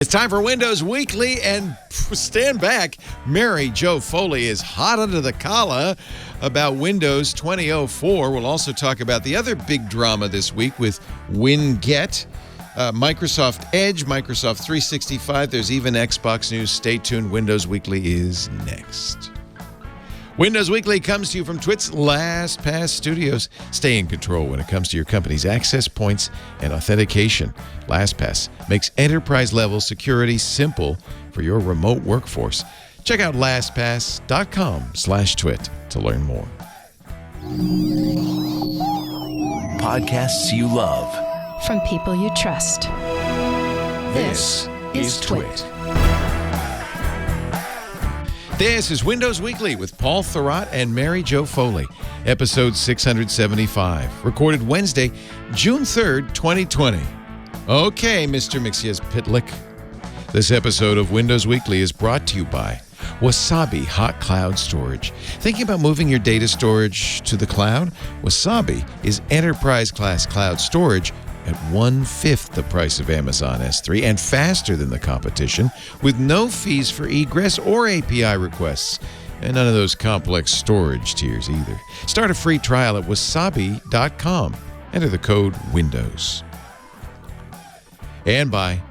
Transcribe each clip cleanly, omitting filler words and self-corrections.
It's time for Windows Weekly, and stand back. Mary Jo Foley is hot under the collar about Windows 2004. We'll also talk about the other big drama this week with WinGet, Microsoft Edge, Microsoft 365. There's even Xbox news. Stay tuned. Windows Weekly is next. Windows Weekly comes to you from Twit's LastPass Studios. Stay in control when it comes to your company's access points and authentication. LastPass makes enterprise-level security simple for your remote workforce. Check out lastpass.com/twit to learn more. Podcasts you love. From people you trust. This is Twit. This is Windows Weekly with Paul Thurrott and Mary Jo Foley, episode 675, recorded Wednesday, June 3rd, 2020. Okay, Mr. Mxyzptlk. This episode of Windows Weekly is brought to you by Wasabi Hot Cloud Storage. Thinking about moving your data storage to the cloud? Wasabi is enterprise-class cloud storage at 1/5 the price of Amazon S3 and faster than the competition, with no fees for egress or API requests, and none of those complex storage tiers either. Start a free trial at wasabi.com. Enter the code WINDOWS. And by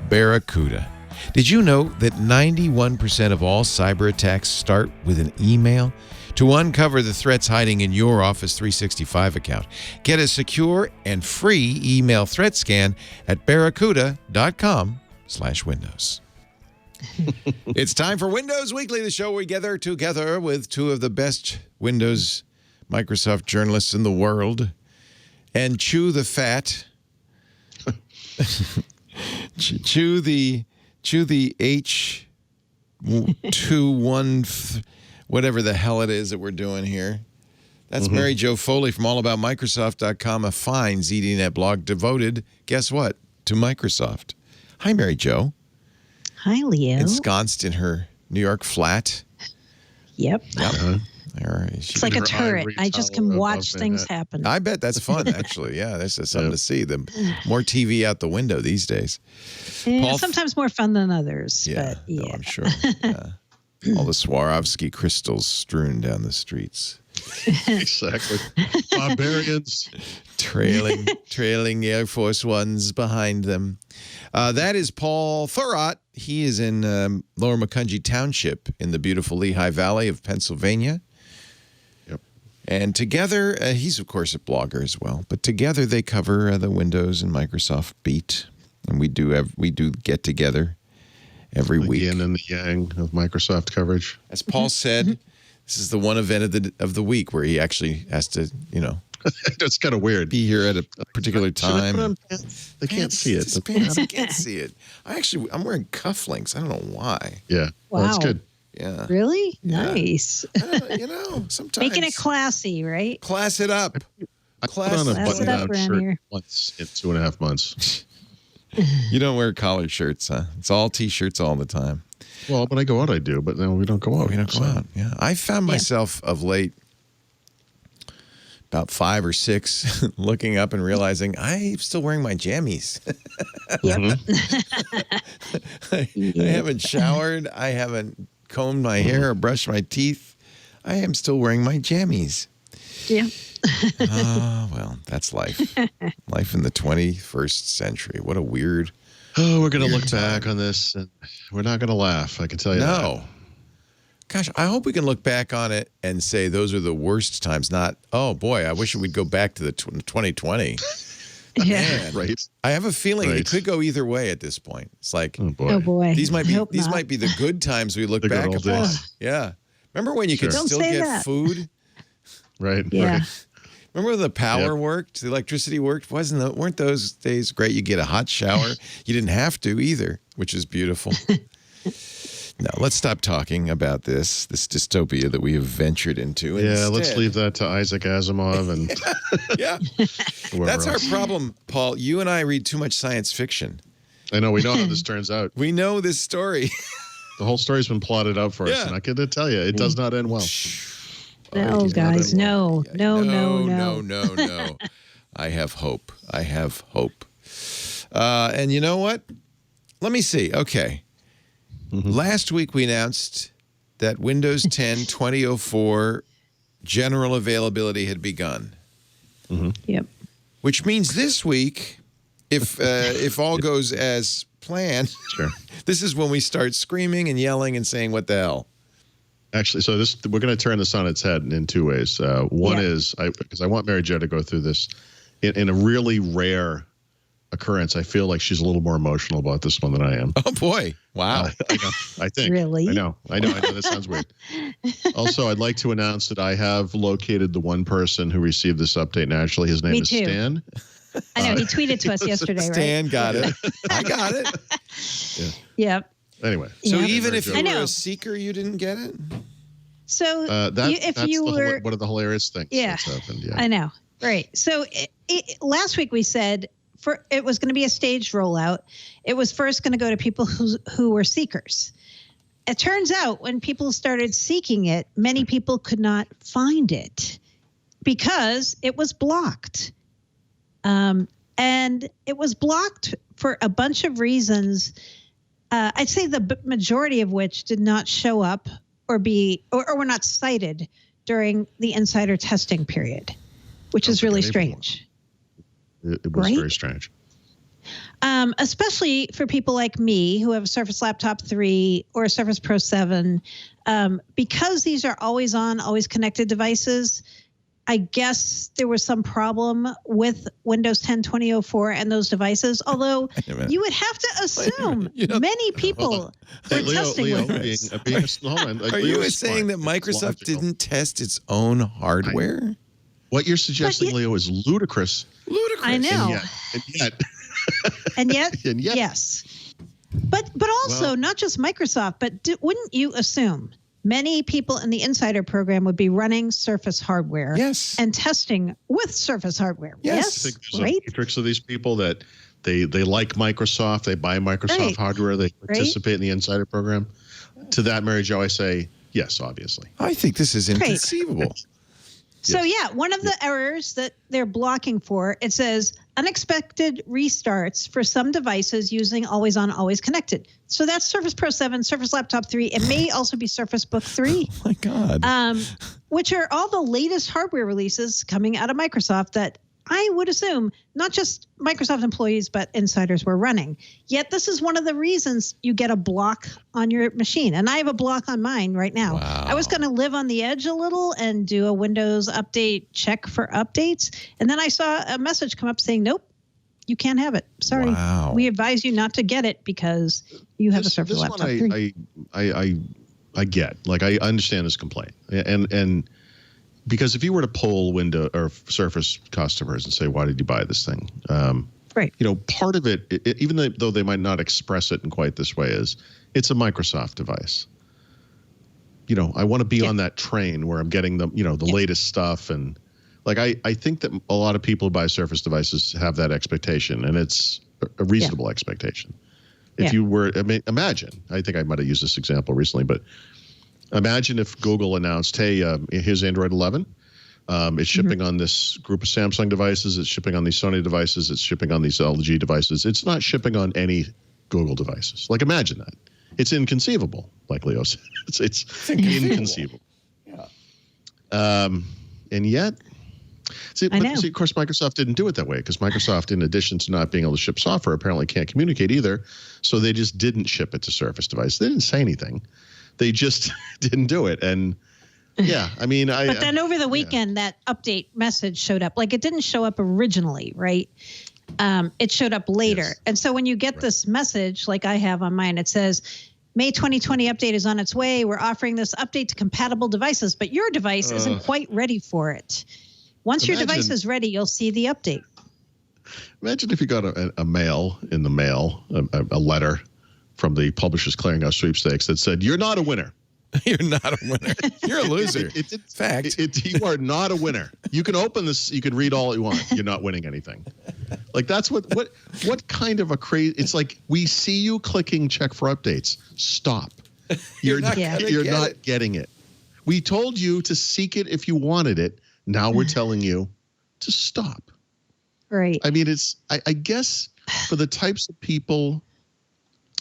Barracuda. Did you know that 91% of all cyber attacks start with an email? To uncover the threats hiding in your Office 365 account, get a secure and free email threat scan at barracuda.com/windows. It's time for Windows Weekly, the show we gather together with two of the best Windows Microsoft journalists in the world and chew the fat. chew the H21 whatever the hell it is that we're doing here. That's Mary Jo Foley from allaboutmicrosoft.com, a fine ZDNet blog devoted, guess what, to Microsoft. Hi, Mary Jo. Hi, Leo. Ensconced in her New York flat. Yep. It's like a turret. I just can watch things happen. I bet that's fun, actually. Yeah, that's something to see. More TV out the window these days. Yeah, sometimes more fun than others. Yeah, but yeah. No, I'm sure. Yeah. All the Swarovski crystals strewn down the streets. Exactly. Barbarians. Trailing Air Force Ones behind them. That is Paul Thurrott. He is in Lower Macungie Township in the beautiful Lehigh Valley of Pennsylvania. Yep. And together, he's, of course, a blogger as well, but together they cover the Windows and Microsoft beat. And we do get together every week. The yin and the yang of Microsoft coverage. As Paul said, this is the one event of the week where he actually has to, It's kind of weird. Be here at a particular time. They can't see it. They can't see it. I'm wearing cufflinks. I don't know why. Yeah. Wow. Well, that's good. Yeah. Really? Yeah. Nice. Sometimes. Making it classy, right? Class it up. I put on a button-down shirt once in 2.5 months. You don't wear collared shirts, huh? It's all T-shirts all the time. Well, when I go out, I do, but then we don't go out. We don't go out, yeah. I found myself of late, about 5 or 6, looking up and realizing I'm still wearing my jammies. Yep. I haven't showered. I haven't combed my hair or brushed my teeth. I am still wearing my jammies. Yeah. Well, that's life. Life in the 21st century. What a weird. Oh, we're going to look back on this, and we're not going to laugh. I can tell you that. No. Gosh, I hope we can look back on it and say those are the worst times, not, oh, boy, I wish we'd go back to the 2020. Yeah. Man, Right. I have a feeling it could go either way at this point. It's like, Oh, boy. Oh, boy. these might I hope be not. the good times we look The good back old upon. days. Yeah. Remember when you could Don't still say get that. food? Right. Yeah. Right. Remember when the power worked? The electricity worked? Weren't those days great? You get a hot shower. You didn't have to either, which is beautiful. No, let's stop talking about this dystopia that we have ventured into. Yeah, Instead, let's leave that to Isaac Asimov and Yeah. whoever That's our else. problem, Paul. You and I read too much science fiction. I know. We know how this turns out. We know this story. The whole story's been plotted out for us, Yeah. and I can tell you, it does not end well. No, guys, no. I have hope. And you know what? let me see. Okay. Last week we announced that Windows 10 2004 general availability had begun. Yep. Which means this week, if all goes as planned, Sure. this is when we start screaming and yelling and saying, "What the hell?" Actually, so we're going to turn this on its head in two ways. One is because I want Mary Jo to go through this in a really rare occurrence. I feel like she's a little more emotional about this one than I am. Oh boy! Wow. I know. I think. Really? I know. That sounds weird. Also, I'd like to announce that I have located the one person who received this update naturally. His name is too. Stan. I know. He tweeted to us yesterday, right? Stan got it. I got it. Yep. Anyway. So Yep. even if you I were know. a seeker, you didn't get it? So That's one of the hilarious things that's happened. Yeah. I know. Right. So last week we said it was going to be a staged rollout. It was first going to go to people who were seekers. It turns out when people started seeking it, many people could not find it because it was blocked. And it was blocked for a bunch of reasons. I'd say the majority of which did not show up or were not cited during the insider testing period, which is really strange. It was very strange. Especially for people like me who have a Surface Laptop 3 or a Surface Pro 7, because these are always on, always connected devices. I guess there was some problem with Windows 10 2004 and those devices, although you would have to assume many people were testing Leo, Windows. Are you saying that Microsoft didn't test its own hardware? What you're suggesting, Leo, is ludicrous. I know. And yet, yes. But also, not just Microsoft, but wouldn't you assume many people in the insider program would be running Surface hardware and testing with Surface hardware? Yes. I think there's a matrix of these people that they like Microsoft, they buy Microsoft hardware, they participate in the insider program. To that, Mary Jo, I say, yes, obviously. I think this is inconceivable. So, one of the errors that they're blocking for, it says unexpected restarts for some devices using always on, always connected. So that's Surface Pro 7, Surface Laptop 3. It may also be Surface Book 3. Oh, my God. Which are all the latest hardware releases coming out of Microsoft that I would assume not just Microsoft employees, but insiders were running. Yet this is one of the reasons you get a block on your machine. And I have a block on mine right now. Wow. I was going to live on the edge a little and do a Windows update check for updates. And then I saw a message come up saying, nope, you can't have it. Sorry. Wow. We advise you not to get it because you have a Surface Laptop 3. I get. Like, I understand this complaint. And because if you were to poll Windows or Surface customers and say, why did you buy this thing? Part of it, even though they might not express it in quite this way, is it's a Microsoft device. I want to be on that train where I'm getting the latest stuff. And like, I think that a lot of people who buy Surface devices have that expectation, and it's a reasonable expectation. If you were, imagine, I think I might have used this example recently, but imagine if Google announced, hey, here's Android 11. It's shipping on this group of Samsung devices. It's shipping on these Sony devices. It's shipping on these LG devices. It's not shipping on any Google devices. Like, imagine that. It's inconceivable, like Leo said. It's inconceivable. And yet, of course, Microsoft didn't do it that way because Microsoft, in addition to not being able to ship software, apparently can't communicate either. So they just didn't ship it to Surface device. They didn't say anything. They just didn't do it. And but then over the weekend, that update message showed up. Like, it didn't show up originally, right? It showed up later. Yes. And so when you get this message, like I have on mine, it says, May 2020 update is on its way. We're offering this update to compatible devices, but your device isn't quite ready for it. Once your device is ready, you'll see the update. Imagine if you got a mail in the mail, a letter from the Publishers Clearinghouse sweepstakes that said, you're not a winner. You're not a winner. You're a loser. Fact. You are not a winner. You can open this. You can read all you want. You're not winning anything. Like, that's what kind of a crazy. It's like, we see you clicking check for updates. Stop. You're not getting it. We told you to seek it if you wanted it. Now we're telling you to stop. Right. I mean, I guess for the types of people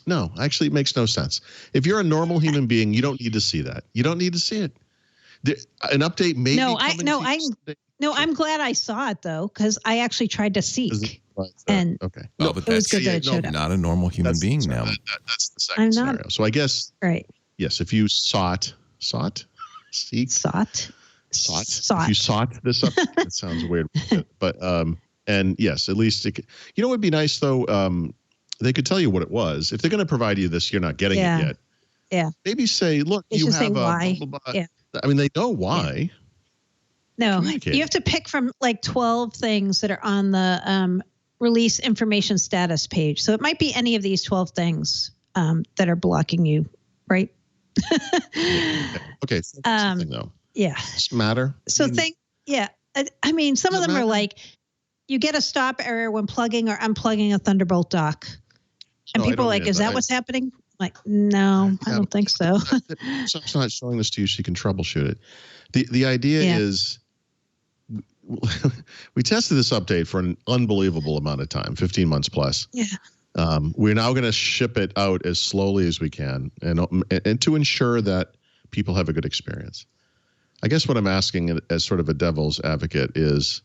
No, actually, it makes no sense. If you're a normal human being, you don't need to see that. You don't need to see it. An update may be coming. I'm glad I saw it though, because I actually tried to seek. And okay. No, but it was good that it showed up. Not a normal human being now. That's the second scenario. So I guess yes, if you seek. If you sought this up, that sounds weird, but and yes, at least it would be nice though. They could tell you what it was. If they're going to provide you this, you're not getting it yet. Yeah. Maybe say, look, you have why. Blah, blah, blah. Yeah. I mean, they know why. No, you have to pick from like 12 things that are on the release information status page. So it might be any of these 12 things that are blocking you, right? Okay. Something though. Yeah. Does it matter? So I mean, some of them are like, you get a stop error when plugging or unplugging a Thunderbolt dock. And people are like, is that what's happening? Like, no, I don't think so. It's not showing this to you so you can troubleshoot it. The idea is we tested this update for an unbelievable amount of time, 15 months plus. Yeah. We're now going to ship it out as slowly as we can and to ensure that people have a good experience. I guess what I'm asking as sort of a devil's advocate is,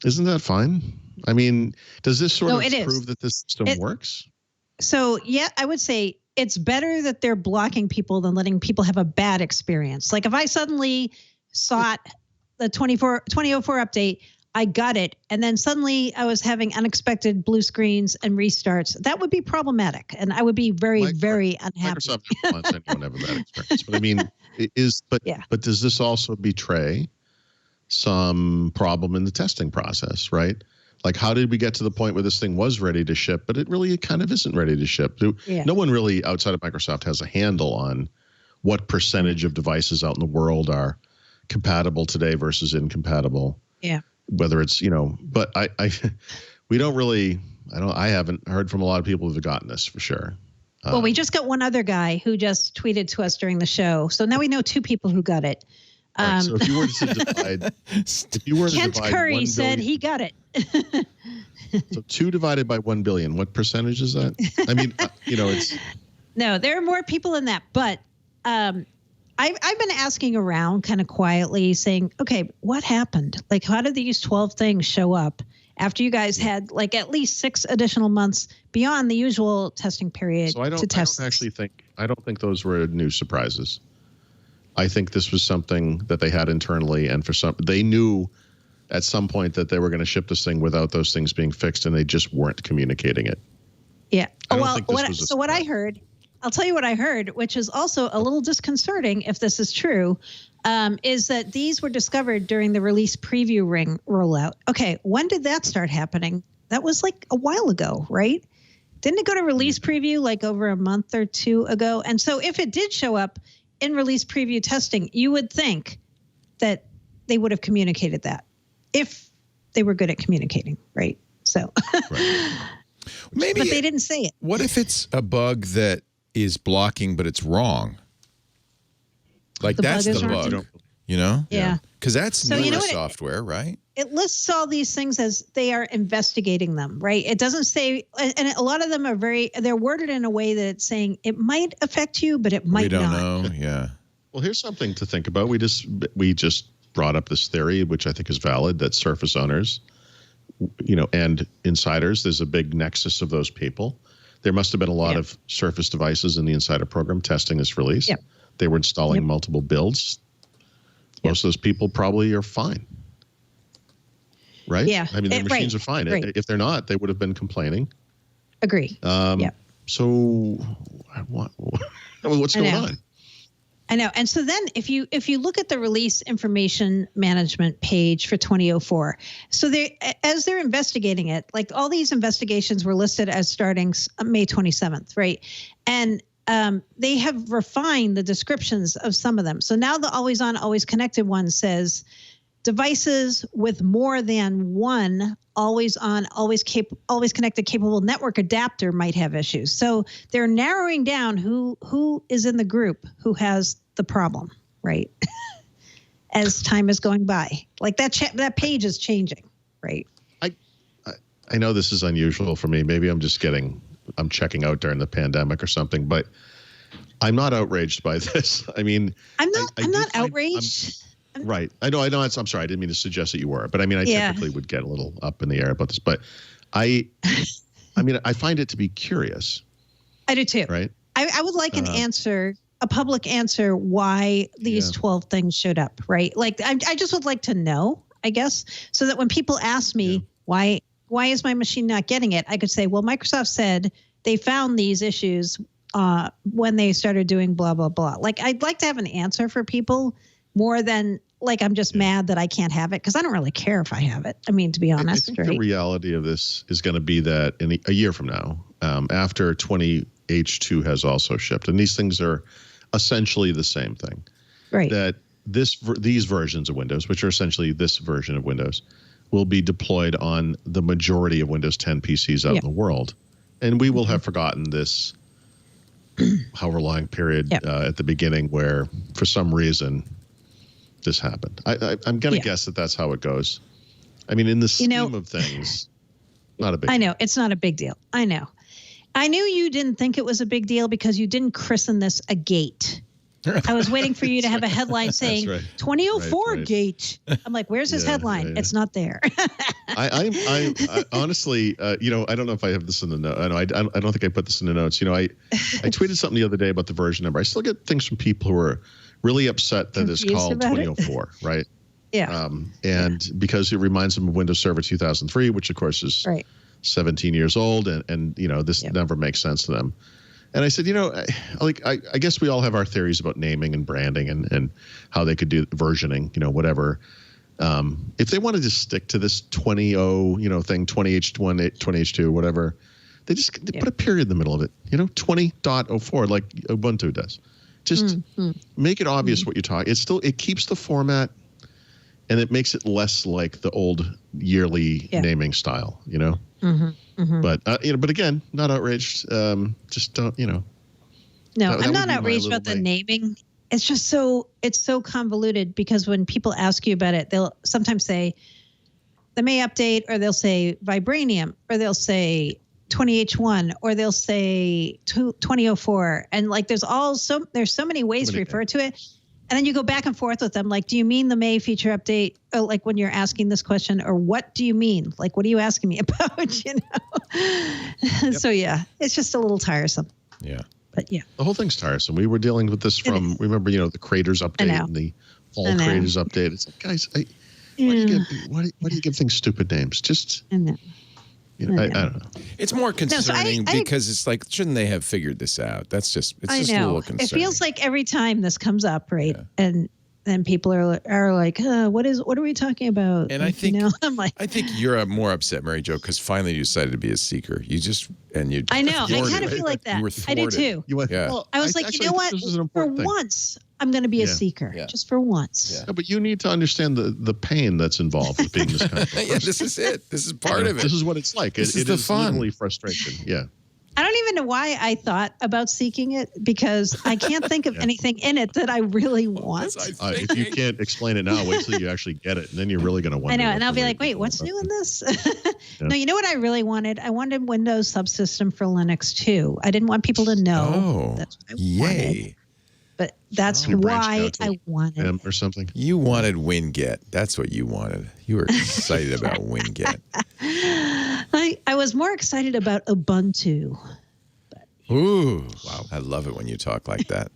isn't that fine? I mean, does this sort of prove that this system works? So, yeah, I would say it's better that they're blocking people than letting people have a bad experience. Like if I suddenly sought the 2004 update, I got it, and then suddenly I was having unexpected blue screens and restarts, that would be problematic, and I would be very, very unhappy. Microsoft never wants anyone to have a bad experience. But I mean, but does this also betray some problem in the testing process, right? Like, how did we get to the point where this thing was ready to ship, but it really kind of isn't ready to ship? No one really outside of Microsoft has a handle on what percentage of devices out in the world are compatible today versus incompatible. Yeah. Whether it's, but I haven't heard from a lot of people who've gotten this for sure. Well, we just got one other guy who just tweeted to us during the show. So now we know 2 people who got it. Right, so if you were to divide, Kent Curry said he got it. So 2 divided by 1 billion, what percentage is that? I mean, it's. No, there are more people than that. But I've been asking around kind of quietly saying, okay, what happened? Like, how did these 12 things show up after you guys had like at least 6 additional months beyond the usual testing period to test? I don't think those were new surprises. I think this was something that they had internally, and they knew at some point that they were going to ship this thing without those things being fixed, and they just weren't communicating it. Yeah. What I heard, I'll tell you what I heard, which is also a little disconcerting if this is true, is that these were discovered during the release preview ring rollout. Okay, when did that start happening? That was like a while ago, right? Didn't it go to release preview like over a month or 2 ago? And so if it did show up in release preview testing, you would think that they would have communicated that if they were good at communicating, right? So maybe, but they didn't say it. What if it's a bug that is blocking, but it's wrong? Like that's the bug, Yeah. Because that's newer software, right? It lists all these things as they are investigating them, right? It doesn't say, and a lot of them are they're worded in a way that it's saying it might affect you, but it might not. We don't know, yeah. Well, here's something to think about. We just brought up this theory, which I think is valid, that Surface owners, and insiders, there's a big nexus of those people. There must have been a lot of Surface devices in the insider program testing this release. Yep. They were installing multiple builds. Most of those people probably are fine. Right? Yeah. I mean, their machines are fine. Right. If they're not, they would have been complaining. Agree. So what's going on? I know. And so then if you look at the release information management page for 2004, so as they're investigating it, like all these investigations were listed as starting May 27th, right? And they have refined the descriptions of some of them. So now the always on, always connected one says devices with more than one always on, always connected capable network adapter might have issues. So they're narrowing down who is in the group who has the problem, right? As time is going by, like that page is changing, right? I know this is unusual for me. Maybe I'm just getting I'm checking out during the pandemic or something. But I'm not outraged by this. I mean, I'm not outraged. Right. I know. I'm sorry. I didn't mean to suggest that you were. But I mean, I typically would get a little up in the air about this. But I mean, I find it to be curious. I do too. Right. I would like an answer, a public answer, why these 12 things showed up. Right. Like, I just would like to know, I guess, so that when people ask me why is my machine not getting it, I could say, well, Microsoft said they found these issues when they started doing blah, blah, blah. Like, I'd like to have an answer for people more than like I'm just mad that I can't have it, because I don't really care if I have it. I mean, to be honest, I think the reality of this is going to be that in a year from now, after 20H2 has also shipped, and these things are essentially the same thing, right? That these versions of Windows, which are essentially this version of Windows, will be deployed on the majority of Windows 10 PCs out in the world, and we will have forgotten this however long period at the beginning where, for some reason, this happened. I'm going to guess that that's how it goes. I mean, in the scheme of things, not a big deal. I know. It's not a big deal. I know. I knew you didn't think it was a big deal because you didn't christen this a gate. I was waiting for you to have a headline saying 2004 gate. I'm like, where's his headline? It's not there. I honestly, I don't know if I have this in the note. I don't think I put this in the notes. I tweeted something the other day about the version number. I still get things from people who are really upset that it's called 2004, right? Yeah. And because it reminds them of Windows Server 2003, which of course is 17 years old, and this never makes sense to them. And I said, I guess we all have our theories about naming and branding and how they could do versioning, whatever. If they wanted to stick to this 20.0, thing, 20H1, 20H2, whatever, they put a period in the middle of it, 20.04, like Ubuntu does. Just make it obvious what you're talking. It keeps the format, and it makes it less like the old yearly naming style, But but again, not outraged. Just don't, No, I'm not outraged about the naming. It's just it's so convoluted, because when people ask you about it, they'll sometimes say the May update, or they'll say Vibranium, or they'll say 20H1, or they'll say 2004, and like there's so many ways to refer to it. And then you go back and forth with them. Like, do you mean the May feature update? Or like when you're asking this question, or what do you mean? Like, what are you asking me about? So it's just a little tiresome. Yeah. But the whole thing's tiresome. We were dealing with this from, remember, the Creators update and the Fall Creators update. It's like, guys, why do you give things stupid names? Just, I don't know. It's more concerning because it's like, shouldn't they have figured this out? It's just a little concerning. It feels like every time this comes up, right? Yeah. And then people are like, what are we talking about? And I think, I'm like, I think you're more upset, Mary Jo, because finally you decided to be a seeker. I know. I kind of feel like that. You were thwarted. I do too. Well, I was like, you know what? For once, I'm going to be a seeker, just for once. Yeah. No, but you need to understand the pain that's involved with being this kind of person. This is it. This is part of it. This is what it's like. It is fun. Literally frustration. Yeah. I don't even know why I thought about seeking it, because I can't think of anything in it that I really want. If you can't explain it now, wait till you actually get it, and then you're really going to wonder. I know, and I'll be like, wait, what's new in this? No, you know what I really wanted? I wanted Windows subsystem for Linux too. I didn't want people to know. That's what I wanted. But that's why I wanted or something. You wanted WinGet. That's what you wanted. You were excited about WinGet. I was more excited about Ubuntu. Ooh, wow! I love it when you talk like that.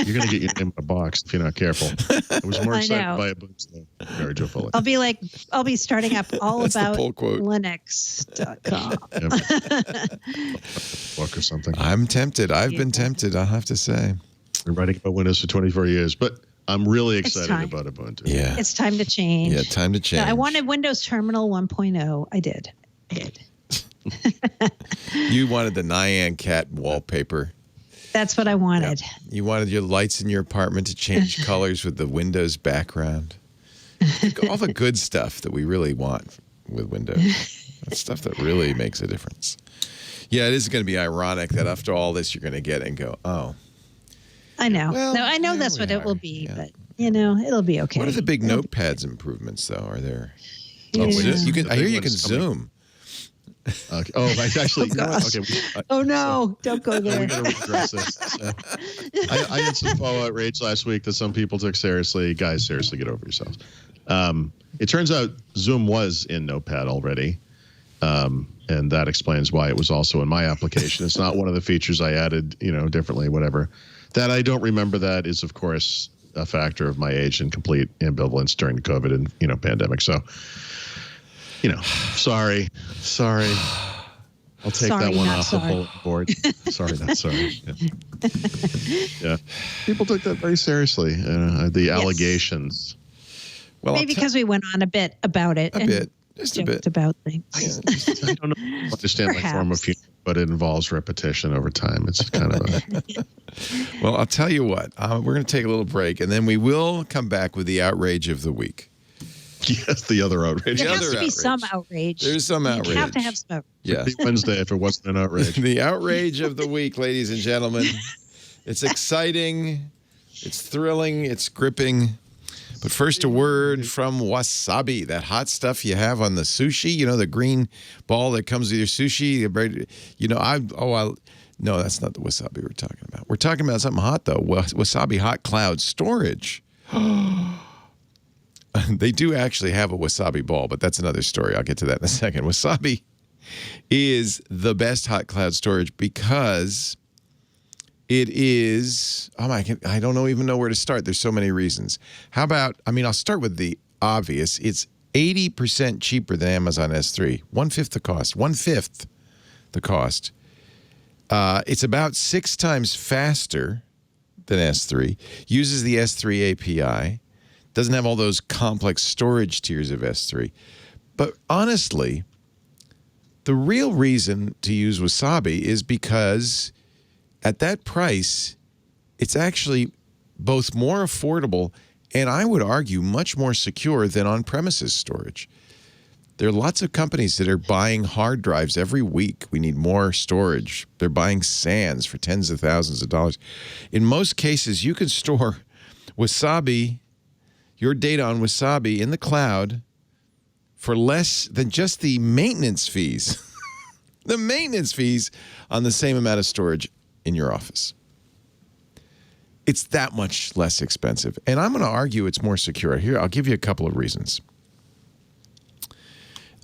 You're gonna get your name in a box if you're not careful. I was more excited by Ubuntu than Mary Jo Foley. I'll be starting up all about Linux.com. Book or something. I'm tempted. I've been tempted. I'll have to say. Been writing about Windows for 24 years, but I'm really excited about Ubuntu. Yeah. It's time to change. Yeah, time to change. I wanted Windows Terminal 1.0. I did. You wanted the Nyan Cat wallpaper. That's what I wanted. Yep. You wanted your lights in your apartment to change colors with the Windows background. All the good stuff that we really want with Windows. That's stuff that really makes a difference. Yeah, it is going to be ironic that after all this, you're going to get it and go, oh. I know. Well, no, I know that's what it will be, but it'll be okay. What are the big notepads improvements, though? Are there? Oh, you can. I hear you can zoom. Okay. Oh, actually, you know what? Okay. Oh no! Don't go there. We're going to regress this. I had some fallout rage last week that some people took seriously. Guys, seriously, get over yourselves. It turns out Zoom was in Notepad already, and that explains why it was also in my application. It's not one of the features I added, differently, whatever. That I don't remember that is, of course, a factor of my age and complete ambivalence during the COVID and pandemic. So, sorry. I'll take that one off the whole board. Sorry, not sorry. Yeah. People took that very seriously. The allegations. Well, maybe because we went on a bit about it. Just a bit about things. I don't understand my form of humor, but it involves repetition over time. It's kind of a... Well, I'll tell you what. We're going to take a little break, and then we will come back with the outrage of the week. Yes, the other outrage. There has to be some outrage. There's some outrage. You have to have some. Yeah. It'd be Wednesday if it wasn't an outrage. The outrage of the week, ladies and gentlemen. It's exciting. It's thrilling. It's gripping. But first, a word from wasabi, that hot stuff you have on the sushi. The green ball that comes with your sushi. No, that's not the wasabi we're talking about. We're talking about something hot, though. Wasabi hot cloud storage. They do actually have a wasabi ball, but that's another story. I'll get to that in a second. Wasabi is the best hot cloud storage because it is, I don't even know where to start. There's so many reasons. How about, I'll start with the obvious. It's 80% cheaper than Amazon S3. One-fifth the cost. It's about 6 times faster than S3. Uses the S3 API. Doesn't have all those complex storage tiers of S3. But honestly, the real reason to use Wasabi is because at that price, it's actually both more affordable and I would argue much more secure than on-premises storage. There are lots of companies that are buying hard drives every week. We need more storage. They're buying SANs for tens of thousands of dollars. In most cases, you can store Wasabi, your data on Wasabi in the cloud for less than just the maintenance fees. The maintenance fees on the same amount of storage in your office. It's that much less expensive. And I'm going to argue it's more secure. Here, I'll give you a couple of reasons.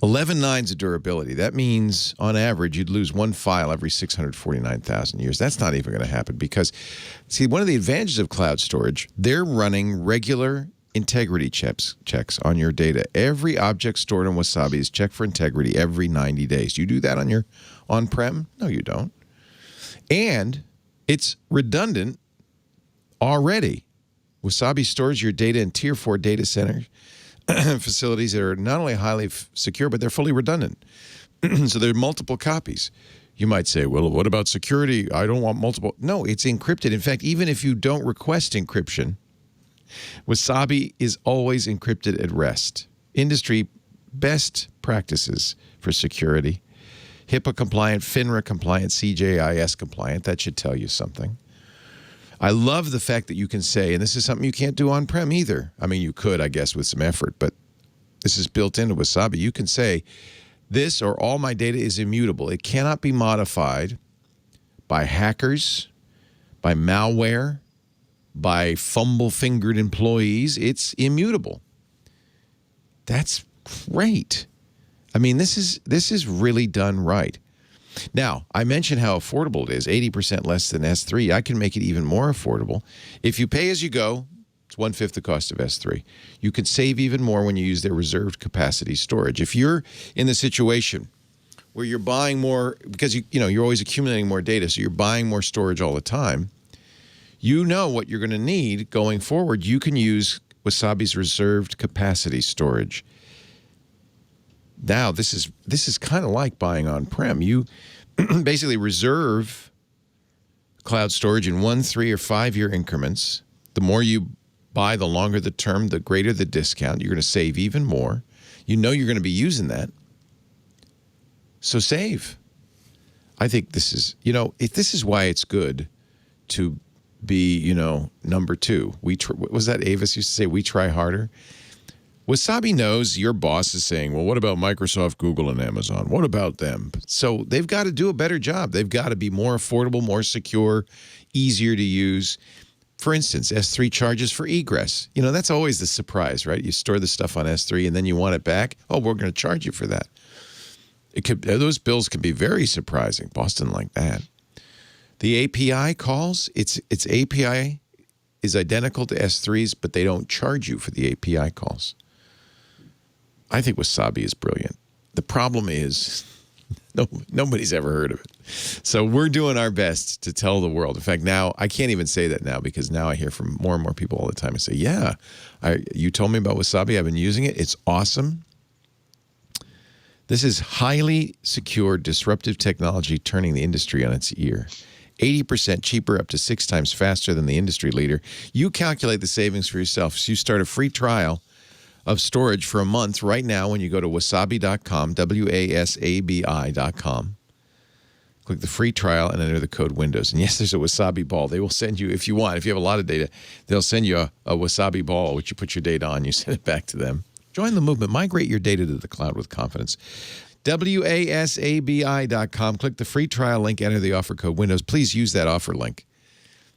11 nines of durability. That means, on average, you'd lose one file every 649,000 years. That's not even going to happen because, see, one of the advantages of cloud storage, they're running regular integrity checks on your data. Every object stored in Wasabi is checked for integrity every 90 days. You do that on your on-prem? No, you don't. And it's redundant already. Wasabi stores your data in Tier 4 data centers, facilities that are not only highly secure, but they're fully redundant. So there are multiple copies. You might say, well, what about security? I don't want multiple. No, it's encrypted. In fact, even if you don't request encryption, Wasabi is always encrypted at rest. Industry best practices for security. HIPAA compliant, FINRA compliant, CJIS compliant. That should tell you something. I love the fact that you can say, and this is something you can't do on-prem either. You could, I guess, with some effort, but this is built into Wasabi. You can say, this or all my data is immutable. It cannot be modified by hackers, by malware, by fumble-fingered employees. It's immutable. That's great. This is really done right. Now, I mentioned how affordable it is, 80% less than S3. I can make it even more affordable. If you pay as you go, it's one-fifth the cost of S3. You can save even more when you use their reserved capacity storage. If you're in the situation where you're buying more, because you're always accumulating more data, so you're buying more storage all the time, you know what you're going to need going forward. You can use Wasabi's reserved capacity storage. Now, this is kind of like buying on-prem. You basically reserve cloud storage in 1, 3, or 5-year increments. The more you buy, the longer the term, the greater the discount. You're going to save even more. You know you're going to be using that. So save. I think this is, this is why it's good to be, number 2. What was that Avis used to say? We try harder. Wasabi knows your boss is saying, well, what about Microsoft, Google, and Amazon? What about them? So they've got to do a better job. They've got to be more affordable, more secure, easier to use. For instance, S3 charges for egress. You know, that's always the surprise, right? You store the stuff on S3 and then you want it back. Oh, we're going to charge you for that. Those bills can be very surprising. Boston like that. The API calls, its API is identical to S3's, but they don't charge you for the API calls. I think Wasabi is brilliant. The problem is nobody's ever heard of it. So we're doing our best to tell the world. In fact, now I can't even say that now because now I hear from more and more people all the time and say, yeah, you told me about Wasabi. I've been using it. It's awesome. This is highly secure, disruptive technology turning the industry on its ear. 80% cheaper, up to 6 times faster than the industry leader. You calculate the savings for yourself. So you start a free trial of storage for a month right now when you go to wasabi.com, wasabi.com. Click the free trial and enter the code Windows. And yes, there's a Wasabi ball. They will send you, if you want, if you have a lot of data, they'll send you a Wasabi ball, which you put your data on, you send it back to them. Join the movement. Migrate your data to the cloud with confidence. wasabi.com. Click the free trial link, enter the offer code Windows. Please use that offer link.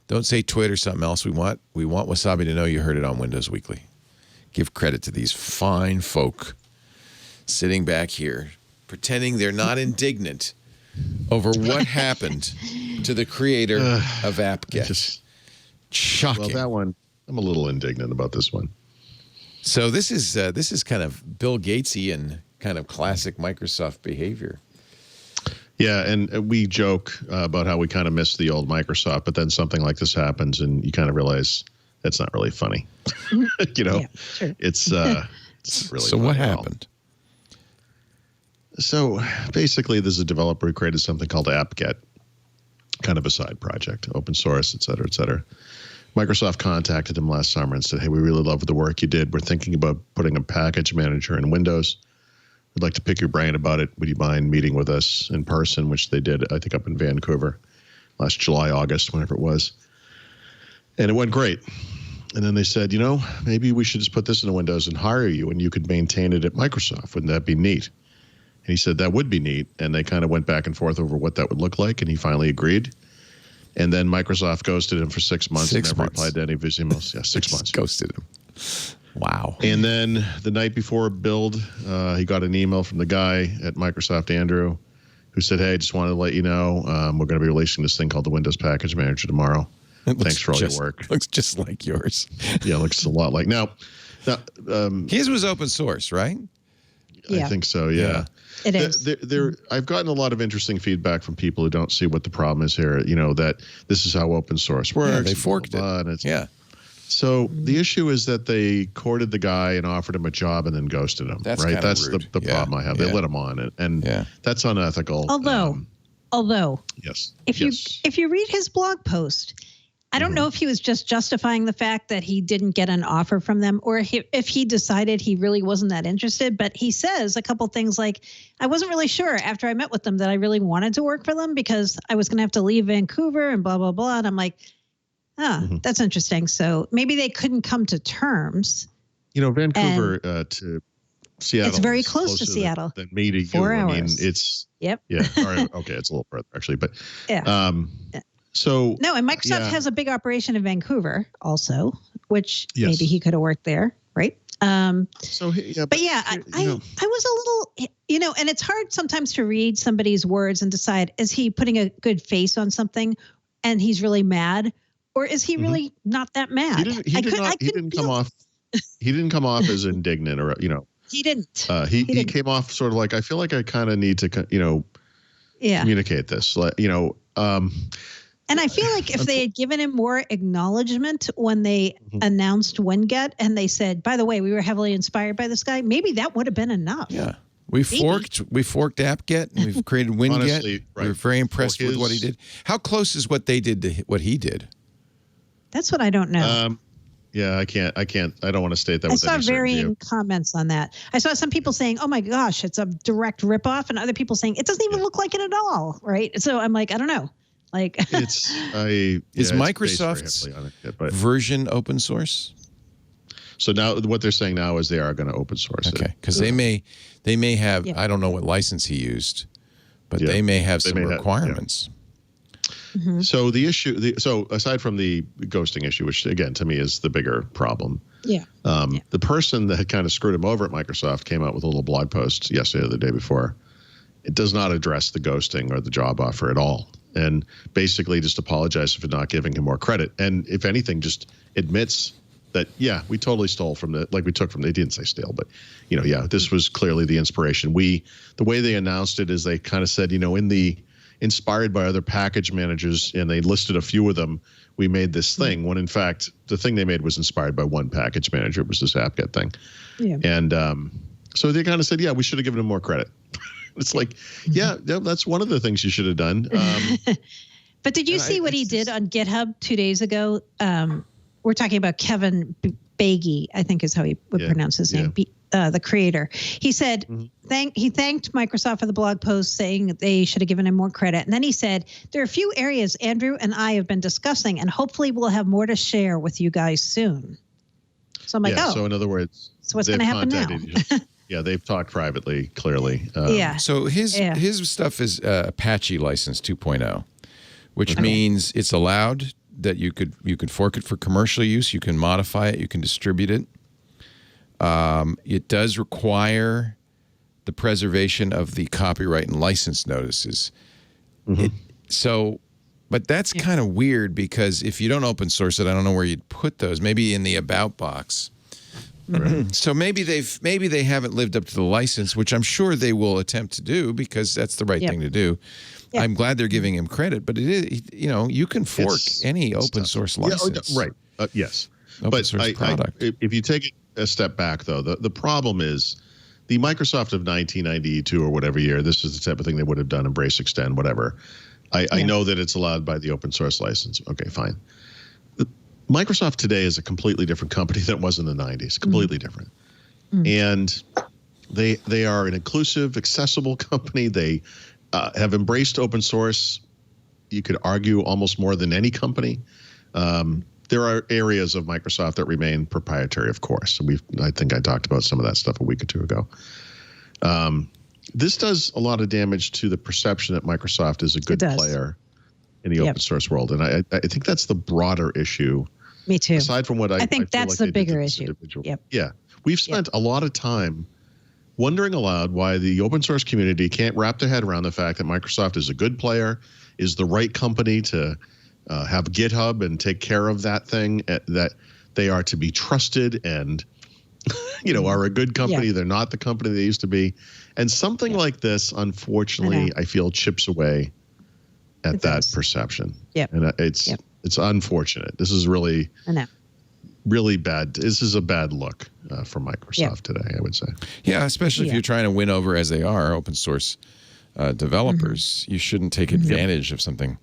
Don't say Twit or something else. We want Wasabi to know you heard it on Windows Weekly. Give credit to these fine folk sitting back here, pretending they're not indignant over what happened to the creator of AppGet. Shocking. Well, that one, I'm a little indignant about this one. So this is kind of Bill Gatesy and kind of classic Microsoft behavior. Yeah, and we joke about how we kind of miss the old Microsoft, but then something like this happens and you kind of realize that's not really funny. You know, yeah, sure. it's really So what happened? So basically, there's a developer who created something called AppGet, kind of a side project, open source, et cetera, et cetera. Microsoft contacted him last summer and said, hey, we really love the work you did. We're thinking about putting a package manager in Windows. We'd like to pick your brain about it. Would you mind meeting with us in person, which they did, I think, up in Vancouver last July, August, whenever it was. And it went great. And then they said, you know, maybe we should just put this into Windows and hire you, and you could maintain it at Microsoft. Wouldn't that be neat? And he said, that would be neat. And they kind of went back and forth over what that would look like, and he finally agreed. And then Microsoft ghosted him for 6 months and never replied to any of his emails. Yeah, 6 months. Ghosted him. Wow. And then the night before build, he got an email from the guy at Microsoft, Andrew, who said, hey, I just wanted to let you know we're going to be releasing this thing called the Windows Package Manager tomorrow. Thanks for all your work. Looks just like yours. Yeah, looks a lot like. Now his was open source, right? I think so, yeah. It is. I've gotten a lot of interesting feedback from people who don't see what the problem is here, you know, that this is how open source works. Yeah, they forked it. Yeah. So the issue is that they courted the guy and offered him a job and then ghosted him. That's right. kinda That's rude. the problem I have. They let him on, and that's unethical. Although, yes, if you read his blog post, I don't know if he was just justifying the fact that he didn't get an offer from them, or if he decided he really wasn't that interested. But he says a couple things like, I wasn't really sure after I met with them that I really wanted to work for them because I was going to have to leave Vancouver and blah, blah, blah. And I'm like, that's interesting. So maybe they couldn't come to terms. You know, Vancouver to Seattle. It's very close to Seattle. Than me to you. 4 hours. I mean, it's yeah. Okay, it's a little further actually, but So no, and Microsoft has a big operation in Vancouver also, which maybe he could have worked there, right? I was a little, and it's hard sometimes to read somebody's words and decide, is he putting a good face on something and he's really mad, or is he really not that mad? He didn't come off as indignant, or He didn't. He came off sort of like, I feel like I kind of need to communicate this, And I feel like if they had given him more acknowledgement when they announced WinGet and they said, by the way, we were heavily inspired by this guy, maybe that would have been enough. Yeah. We forked AppGet and we've created WinGet. Honestly, right. We're very impressed with what he did. How close is what they did to what he did? That's what I don't know. Yeah, I can't. I don't want to state that. I saw varying comments on that. I saw some people saying, "Oh my gosh, it's a direct ripoff," and other people saying it doesn't even look like it at all. Right? So I'm like, I don't know. Like, is Microsoft's version open source? So now what they're saying now is they are going to open source it. Okay, because they may have, I don't know what license he used, but they may have some requirements. So the issue, so aside from the ghosting issue, which again to me is the bigger problem, the person that had kind of screwed him over at Microsoft came out with a little blog post yesterday or the day before. It does not address the ghosting or the job offer at all, and basically just apologized for not giving him more credit, and if anything, just admits that we totally stole from they didn't say steal, but this was clearly the inspiration. The way they announced it is they kind of said, inspired by other package managers, and they listed a few of them, we made this thing, when in fact the thing they made was inspired by one package manager. It was this AppGet thing. And so they kind of said, we should have given him more credit. It's like, that's one of the things you should have done. But did you see what he did on GitHub 2 days ago? We're talking about Kevin Beigi, I think is how he would pronounce his name, the creator. He said, he thanked Microsoft for the blog post, saying that they should have given him more credit. And then he said, there are a few areas Andrew and I have been discussing, and hopefully we'll have more to share with you guys soon. So I'm like, so in other words, so what's going to happen now? They've talked privately, clearly. So his stuff is Apache license 2.0, which means it's allowed that you could fork it for commercial use. You can modify it. You can distribute it. It does require the preservation of the copyright and license notices. But that's kind of weird, because if you don't open source it, I don't know where you'd put those. Maybe in the about box. So maybe they haven't lived up to the license, which I'm sure they will attempt to do, because that's the right thing to do. I'm glad they're giving him credit, but it is, you can fork any open source license. Yes. Open source product. If you take it a step back, though, the problem is the Microsoft of 1992 or whatever year, this is the type of thing they would have done, embrace, extend, whatever. I know that it's allowed by the open source license. Okay, fine. Microsoft today is a completely different company than it was in the 90s, completely different. And they are an inclusive, accessible company. They have embraced open source, you could argue, almost more than any company. There are areas of Microsoft that remain proprietary, of course. I think I talked about some of that stuff a week or two ago. This does a lot of damage to the perception that Microsoft is a good player in the open source world. And I think that's the broader issue. Me too. Aside from what I think that's the bigger issue. We've spent a lot of time wondering aloud why the open source community can't wrap their head around the fact that Microsoft is a good player, is the right company to have GitHub and take care of that thing, that they are to be trusted and, are a good company. They're not the company they used to be. And something like this, unfortunately, I feel chips away at that perception. And it's unfortunate. This is really bad. This is a bad look for Microsoft today, I would say. Yeah, especially if you're trying to win over, as they are, open source developers. You shouldn't take advantage of something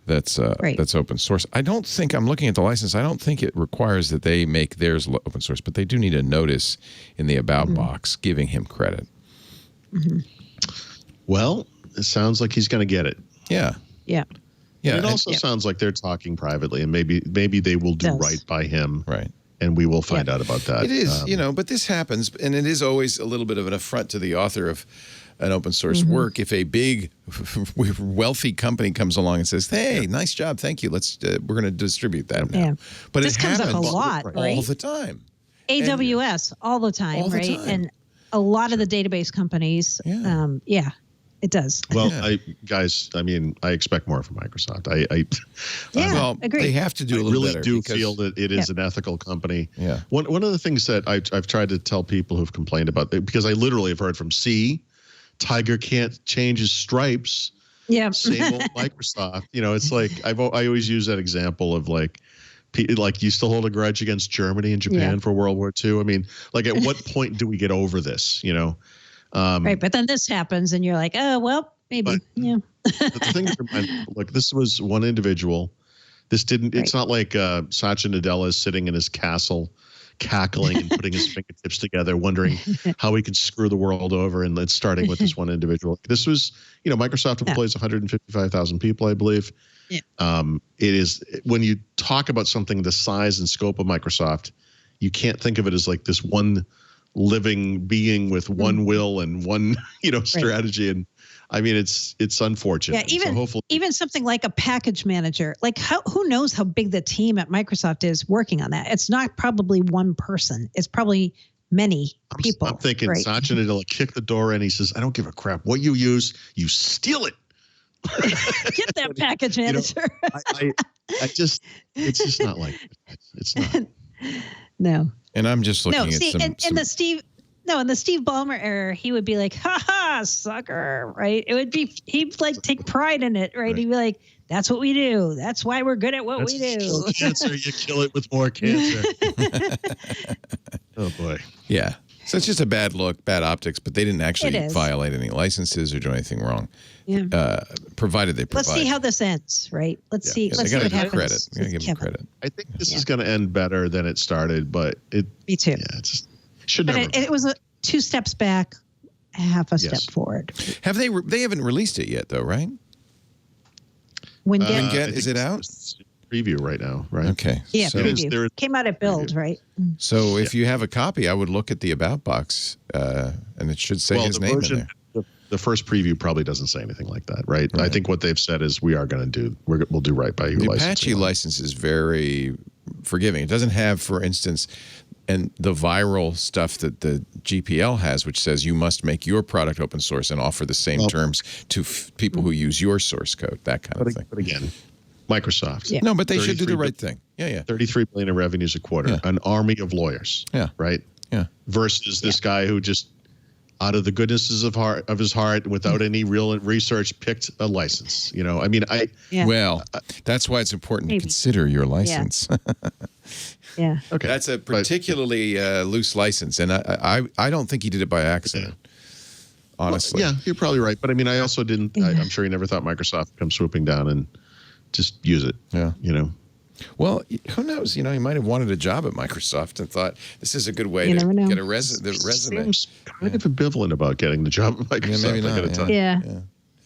that's open source. I don't think, I'm looking at the license, I don't think it requires that they make theirs open source, but they do need a notice in the about box giving him credit. Well, it sounds like he's going to get it. Yeah. It also sounds like they're talking privately, and maybe they will do right by him. Right. And we will find out about that. It is, but this happens, and it is always a little bit of an affront to the author of an open source work if a big, wealthy company comes along and says, "Hey, nice job, thank you. We're going to distribute that now." But this comes up a lot, all the time. AWS all the time, right? And a lot of the database companies, it does. Well, I expect more from Microsoft. Agreed. They have to do a little better. I really do feel that it is an ethical company. Yeah. One of the things that I've tried to tell people who've complained about, because I literally have heard from Tiger can't change his stripes. Yeah. Same old Microsoft. It's like I always use that example of like you still hold a grudge against Germany and Japan for World War II. I mean, like at what point do we get over this? Right, but then this happens, and you're like, oh well, maybe. But the thing to remind, look, this was one individual. This didn't. It's not like Satya Nadella is sitting in his castle, cackling and putting his fingertips together, wondering how he could screw the world over. And it's starting with this one individual. This was, Microsoft employs 155,000 people, I believe. Yeah. It is, when you talk about something the size and scope of Microsoft, you can't think of it as like this one living being with one will and one, strategy. And I mean, it's unfortunate. Yeah, even something like a package manager, like who knows how big the team at Microsoft is working on that? It's not probably one person. It's probably many people. I'm thinking Satya Nadella kick the door in. He says, I don't give a crap what you use. You steal it. Get that package manager. it's just not like it. It's not. No. And I'm just looking at in the Steve Ballmer era, he would be like, ha ha, sucker, right? It would be, he'd like take pride in it, right? He'd be like, that's what we do. That's why we're good at what we do. Kill cancer, you kill it with more cancer. Oh boy. Yeah. So it's just a bad look, bad optics, but they didn't actually violate any licenses or do anything wrong. Yeah. Provided they provide. Let's see how this ends, right? Let's see what happens. We got to give them credit. I think this is going to end better than it started, but Me too. Yeah, it just should never. But it was 2 steps back, half a step forward. Have they? They haven't released it yet, though, right? WinGet, is it out? Preview right now, right? Okay. Yeah, so preview. Came out at Build, right? So if you have a copy, I would look at the About box, and it should say his name in there. The first preview probably doesn't say anything like that, right? I think what they've said is we'll do right by you. The Apache license is very forgiving. It doesn't have, for instance, and the viral stuff that the GPL has, which says you must make your product open source and offer the same terms to people who use your source code, that kind of thing. But again, Microsoft. Yeah. No, but they should do the right thing. Yeah. 33 billion in revenues a quarter, an army of lawyers. Yeah. Right? Yeah. Versus this guy who just, out of the goodnesses of his heart, without any real research, picked a license. I mean, well, that's why it's important to consider your license. Yeah. Okay. That's a particularly loose license, and I don't think he did it by accident. Honestly. Well, yeah, you're probably right. But I mean, I also didn't. I'm sure he never thought Microsoft would come swooping down and just use it. Yeah. Well, who knows? You know, he might have wanted a job at Microsoft and thought this is a good way to get the resume. Seems kind of ambivalent about getting the job at Microsoft. Yeah, maybe not.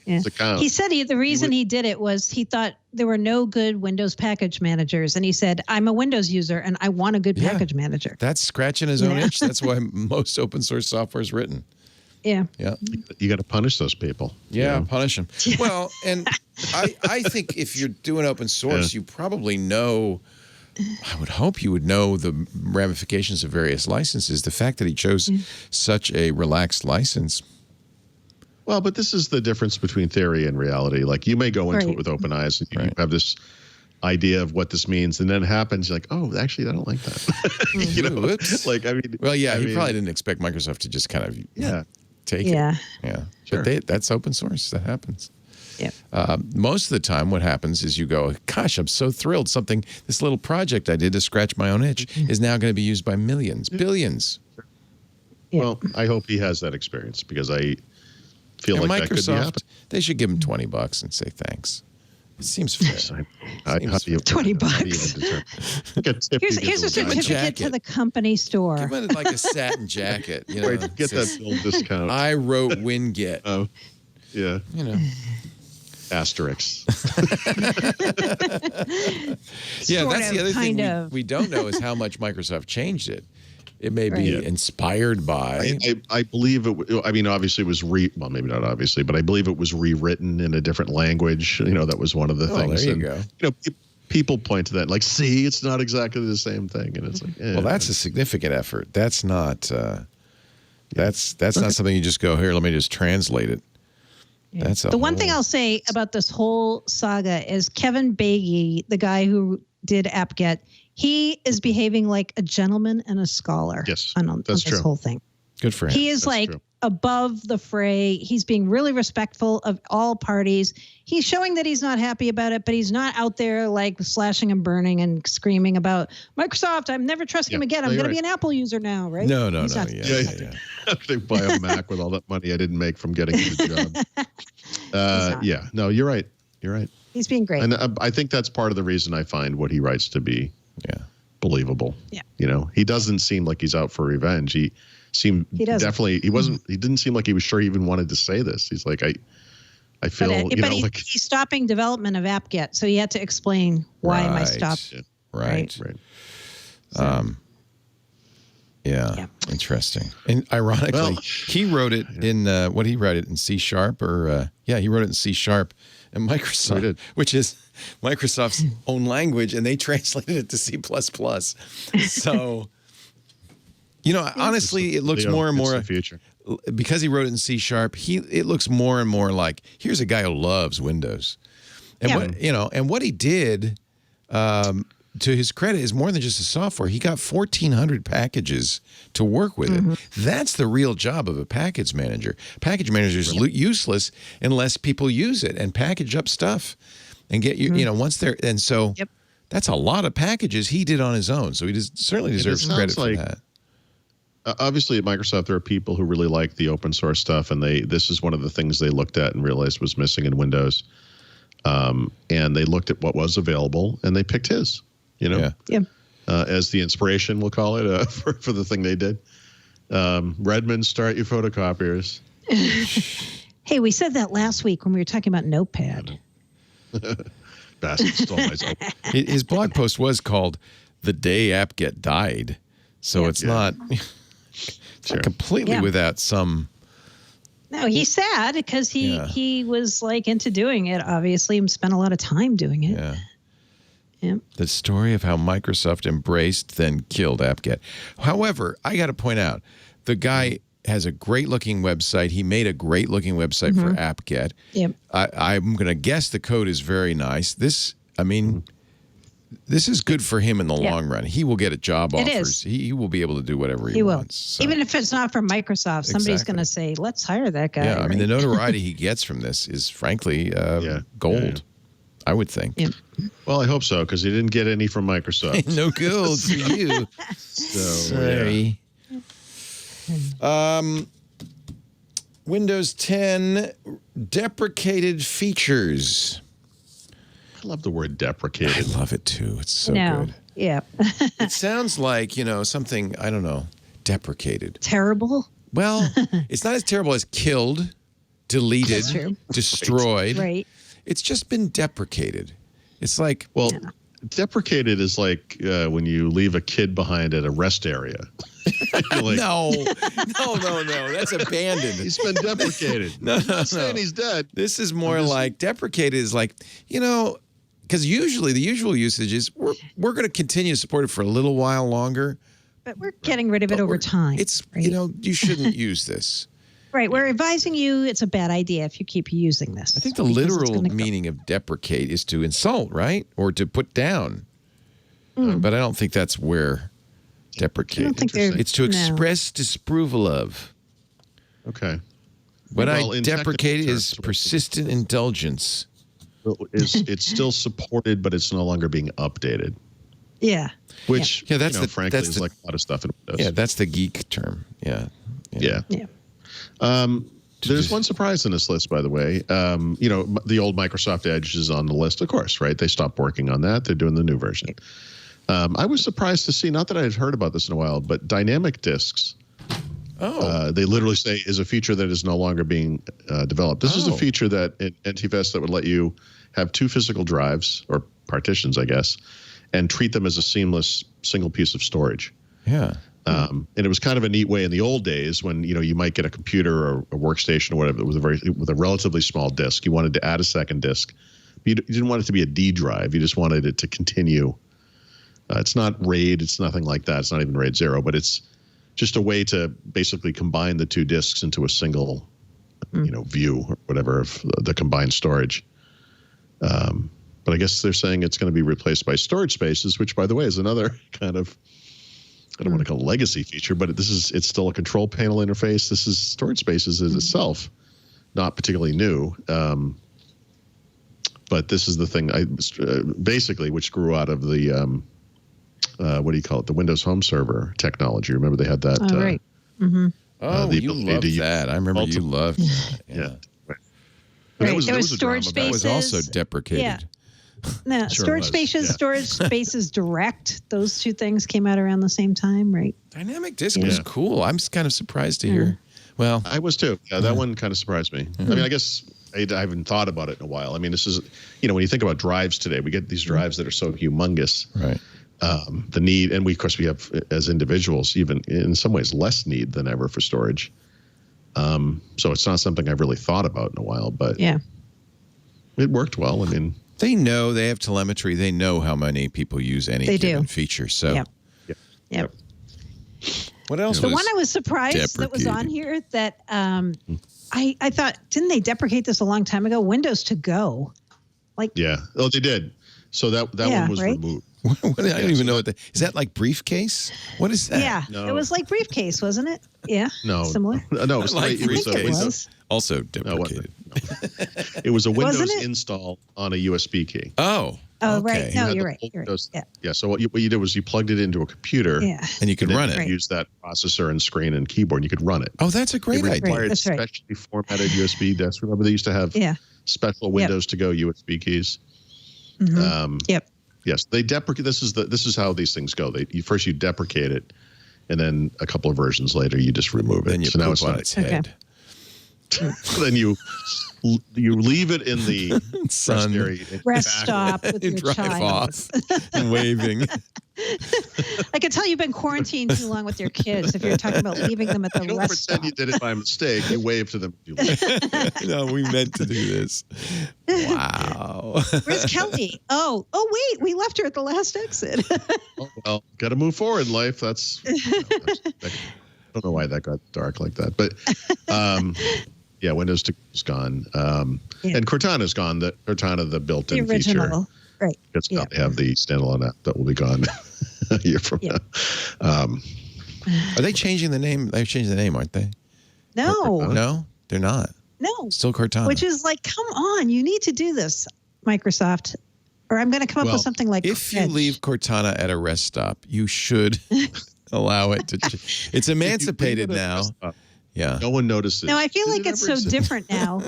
Yeah. He said the reason he did it was he thought there were no good Windows package managers. And he said, I'm a Windows user and I want a good package manager. That's scratching his own itch. That's why most open source software is written. Yeah. Yeah. You got to punish those people. Yeah, punish them. Well, and I think if you're doing open source, you probably know, I would hope you would know the ramifications of various licenses. The fact that he chose such a relaxed license. Well, but this is the difference between theory and reality. Like you may go into it with open eyes and you have this idea of what this means, and then it happens, you're like, oh, actually, I don't like that. You know, like, I mean. Well, yeah, he probably didn't expect Microsoft to just kind of take it. Yeah. Sure. But that's open source. That happens. Yeah. Most of the time, what happens is you go, gosh, I'm so thrilled. This little project I did to scratch my own itch is now going to be used by millions, billions. Yeah. Well, I hope he has that experience because I feel like Microsoft, that could be happening. They should give him $20 and say thanks. It seems fair. $20. Here's a certificate to the company store. Give him like a satin jacket. You know, get that bill discount. I wrote WinGet. Oh, yeah. You know. Asterisk. Yeah, that's the other thing we don't know is how much Microsoft changed it. It may be inspired by. I believe it. I mean, obviously, it was well, maybe not obviously, but I believe it was rewritten in a different language. You know, that was one of the things. There you go. You know, people point to that, like, see, it's not exactly the same thing, and it's like, well, that's a significant effort. That's not. That's not something you just go here. Let me just translate it. Yeah. The one thing I'll say about this whole saga is Kevin Beigi, the guy who did AppGet, he is behaving like a gentleman and a scholar on this whole thing. Good for him. He is above the fray. He's being really respectful of all parties. He's showing that he's not happy about it, but he's not out there like slashing and burning and screaming about Microsoft. I'm never trusting them again. I'm going to be an Apple user now, right? No. They buy a Mac with all that money I didn't make from getting the job. No, you're right. You're right. He's being great. And I think that's part of the reason I find what he writes to be believable. Yeah. You know, he doesn't seem like he's out for revenge. He didn't seem like he was sure he even wanted to say this. He's like, I feel, he's stopping development of AppGet. So he had to explain why am I stopped. Right. Yeah. Interesting. And ironically, he wrote it in he wrote it in C# or he wrote it in C# and Microsoft, which is Microsoft's own language, and they translated it to C++. So, honestly, it looks more and more future. Because he wrote it in C#. It looks more and more like here's a guy who loves Windows, and what he did. To his credit, is more than just the software. He got 1,400 packages to work with it. That's the real job of a package manager. Package manager is useless unless people use it and package up stuff and get once they're that's a lot of packages he did on his own. So he certainly deserves credit for that. Obviously, at Microsoft, there are people who really like the open source stuff, and this is one of the things they looked at and realized was missing in Windows. And they looked at what was available, and they picked his. As the inspiration, we'll call it, for the thing they did. Redmond, start your photocopiers. Hey, we said that last week when we were talking about Notepad. Bastard stole my soap. His blog post was called "The Day AppGet Died," so it's not not completely without some. No, he's sad because he was into doing it, obviously, and spent a lot of time doing it. Yeah. The story of how Microsoft embraced, then killed AppGet. However, I got to point out, the guy has a great-looking website. He made a great-looking website for AppGet. Yep. I'm going to guess the code is very nice. This is good for him in the long run. He will get a job offers. He will be able to do whatever he wants. So. Even if it's not from Microsoft, somebody's going to say, let's hire that guy. Yeah, I mean, the notoriety he gets from this is, frankly, gold. I would think. Yep. Well, I hope so, because he didn't get any from Microsoft. No gold for you. Sorry. Windows 10 deprecated features. I love the word deprecated. I love it too. It's so good. Yeah. It sounds like, something, I don't know, deprecated. Terrible? Well, it's not as terrible as killed, deleted, destroyed. Right. It's just been deprecated. It's like... Deprecated is like when you leave a kid behind at a rest area. No. That's abandoned. He's been deprecated. No. Saying he's dead. This is more like deprecated is like, because usually the usual usage is we're going to continue to support it for a little while longer. But we're getting rid of it over time. It's, you shouldn't use this. Right. We're advising you it's a bad idea if you keep using this. I think the literal meaning of deprecate is to insult, right? Or to put down. But I don't think that's where deprecate. It's to express disapproval of. Okay. What I deprecate is persistent indulgence. It's still supported, but it's no longer being updated. Yeah. Which, frankly, is like a lot of stuff in Windows. Yeah, that's the geek term. Yeah. There's one surprise in this list, by the way. The old Microsoft Edge is on the list, of course, right? They stopped working on that. They're doing the new version. I was surprised to see, not that I had heard about this in a while, but dynamic disks. They literally say is a feature that is no longer being developed. This is a feature that in NTFS that would let you have two physical drives or partitions, I guess, and treat them as a seamless single piece of storage. Yeah. And it was kind of a neat way in the old days when you might get a computer or a workstation or whatever with a relatively small disk. You wanted to add a second disk. You didn't want it to be a D drive. You just wanted it to continue. It's not RAID. It's nothing like that. It's not even RAID 0, but it's just a way to basically combine the two disks into a single, view or whatever of the combined storage. But I guess they're saying it's going to be replaced by storage spaces, which, by the way, is another kind of, I don't want to call it a legacy feature, but it's still a control panel interface. This is storage spaces is itself not particularly new. But this is the thing basically which grew out of the, what do you call it? The Windows Home Server technology. Remember they had that. Oh, right. You loved that. I remember you loved that. Yeah. Right. There was storage spaces. That was also deprecated. Yeah. No, Sure storage spaces direct. Those two things came out around the same time, right? Dynamic disk was cool. I'm kind of surprised to hear. Well, I was too. Yeah, that one kind of surprised me. I mean, I guess I haven't thought about it in a while. I mean, this is, when you think about drives today, we get these drives that are so humongous. Right. the need, and of course we have as individuals even in some ways less need than ever for storage. So it's not something I've really thought about in a while, but it worked well. I mean, they have telemetry. They know how many people use any given feature. So, Yep. What else? The one I was surprised that was on here that I thought, didn't they deprecate this a long time ago? Windows to Go. Oh, they did. So that one was removed. I don't even know what is that like briefcase? What is that? Yeah, it was like briefcase, wasn't it? Yeah, similar. No, it was like briefcase. Also deprecated. It was a Windows install on a USB key. Oh, right. No, you're right. Yeah. So what you did was you plugged it into a computer. Yeah. And you could run it. Use that processor and screen and keyboard. You could run it. Oh, that's a great idea. It required specially formatted USB disks. Remember, they used to have special Windows to Go USB keys. Yes, they deprecate. This is how these things go. First you deprecate it, and then a couple of versions later you just remove it. Then you so now it's on its head. Then you leave it in the sun rest stop with your drive child off and waving. I can tell you've been quarantined too long with your kids if you're talking about leaving them at the don't rest pretend stop. you did it by mistake. You waved to them. No, we meant to do this. Wow. Where's Kelly? Oh, wait, we left her at the last exit. Oh, well, got to move forward in life. That's. I don't know why that got dark like that, but Windows is gone, and Cortana's gone. Cortana, the built-in the original, feature, right? Because now they have the standalone app that will be gone a year from now. Are they changing the name? They've changed the name, aren't they? No, they're not. No, still Cortana. Which is like, come on, you need to do this, Microsoft, or I'm going to come up with something like. If you leave Cortana at a rest stop, you should allow it to. It's emancipated now. Yeah. No one notices. No, I feel like it's so different now,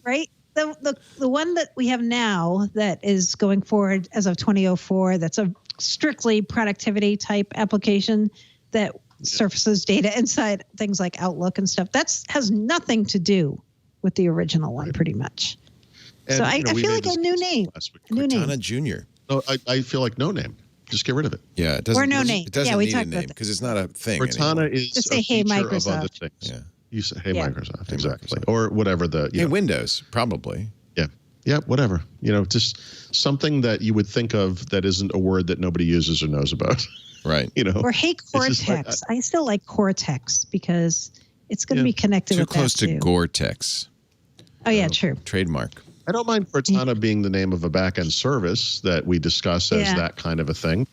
right? The one that we have now that is going forward as of 2004, that's a strictly productivity type application that surfaces data inside things like Outlook and stuff. That has nothing to do with the original one, pretty much. And, so I feel like a new name. Cortana Junior. No, I feel like no name. Just get rid of it. Yeah, it doesn't. Or no name. It doesn't we need talked a name because it's not a thing. Cortana is just say, "Hey, Microsoft." Of other things. Yeah. You say, "Hey, Microsoft," exactly, or whatever the. Hey, Windows, probably. Yeah, whatever. Just something that you would think of that isn't a word that nobody uses or knows about. Right. Or hey, Cortex. I still like Cortex because it's going to be connected with that too. Too close to Gore-Tex. Oh yeah, true. Trademark. I don't mind Cortana being the name of a back-end service that we discuss as that kind of a thing,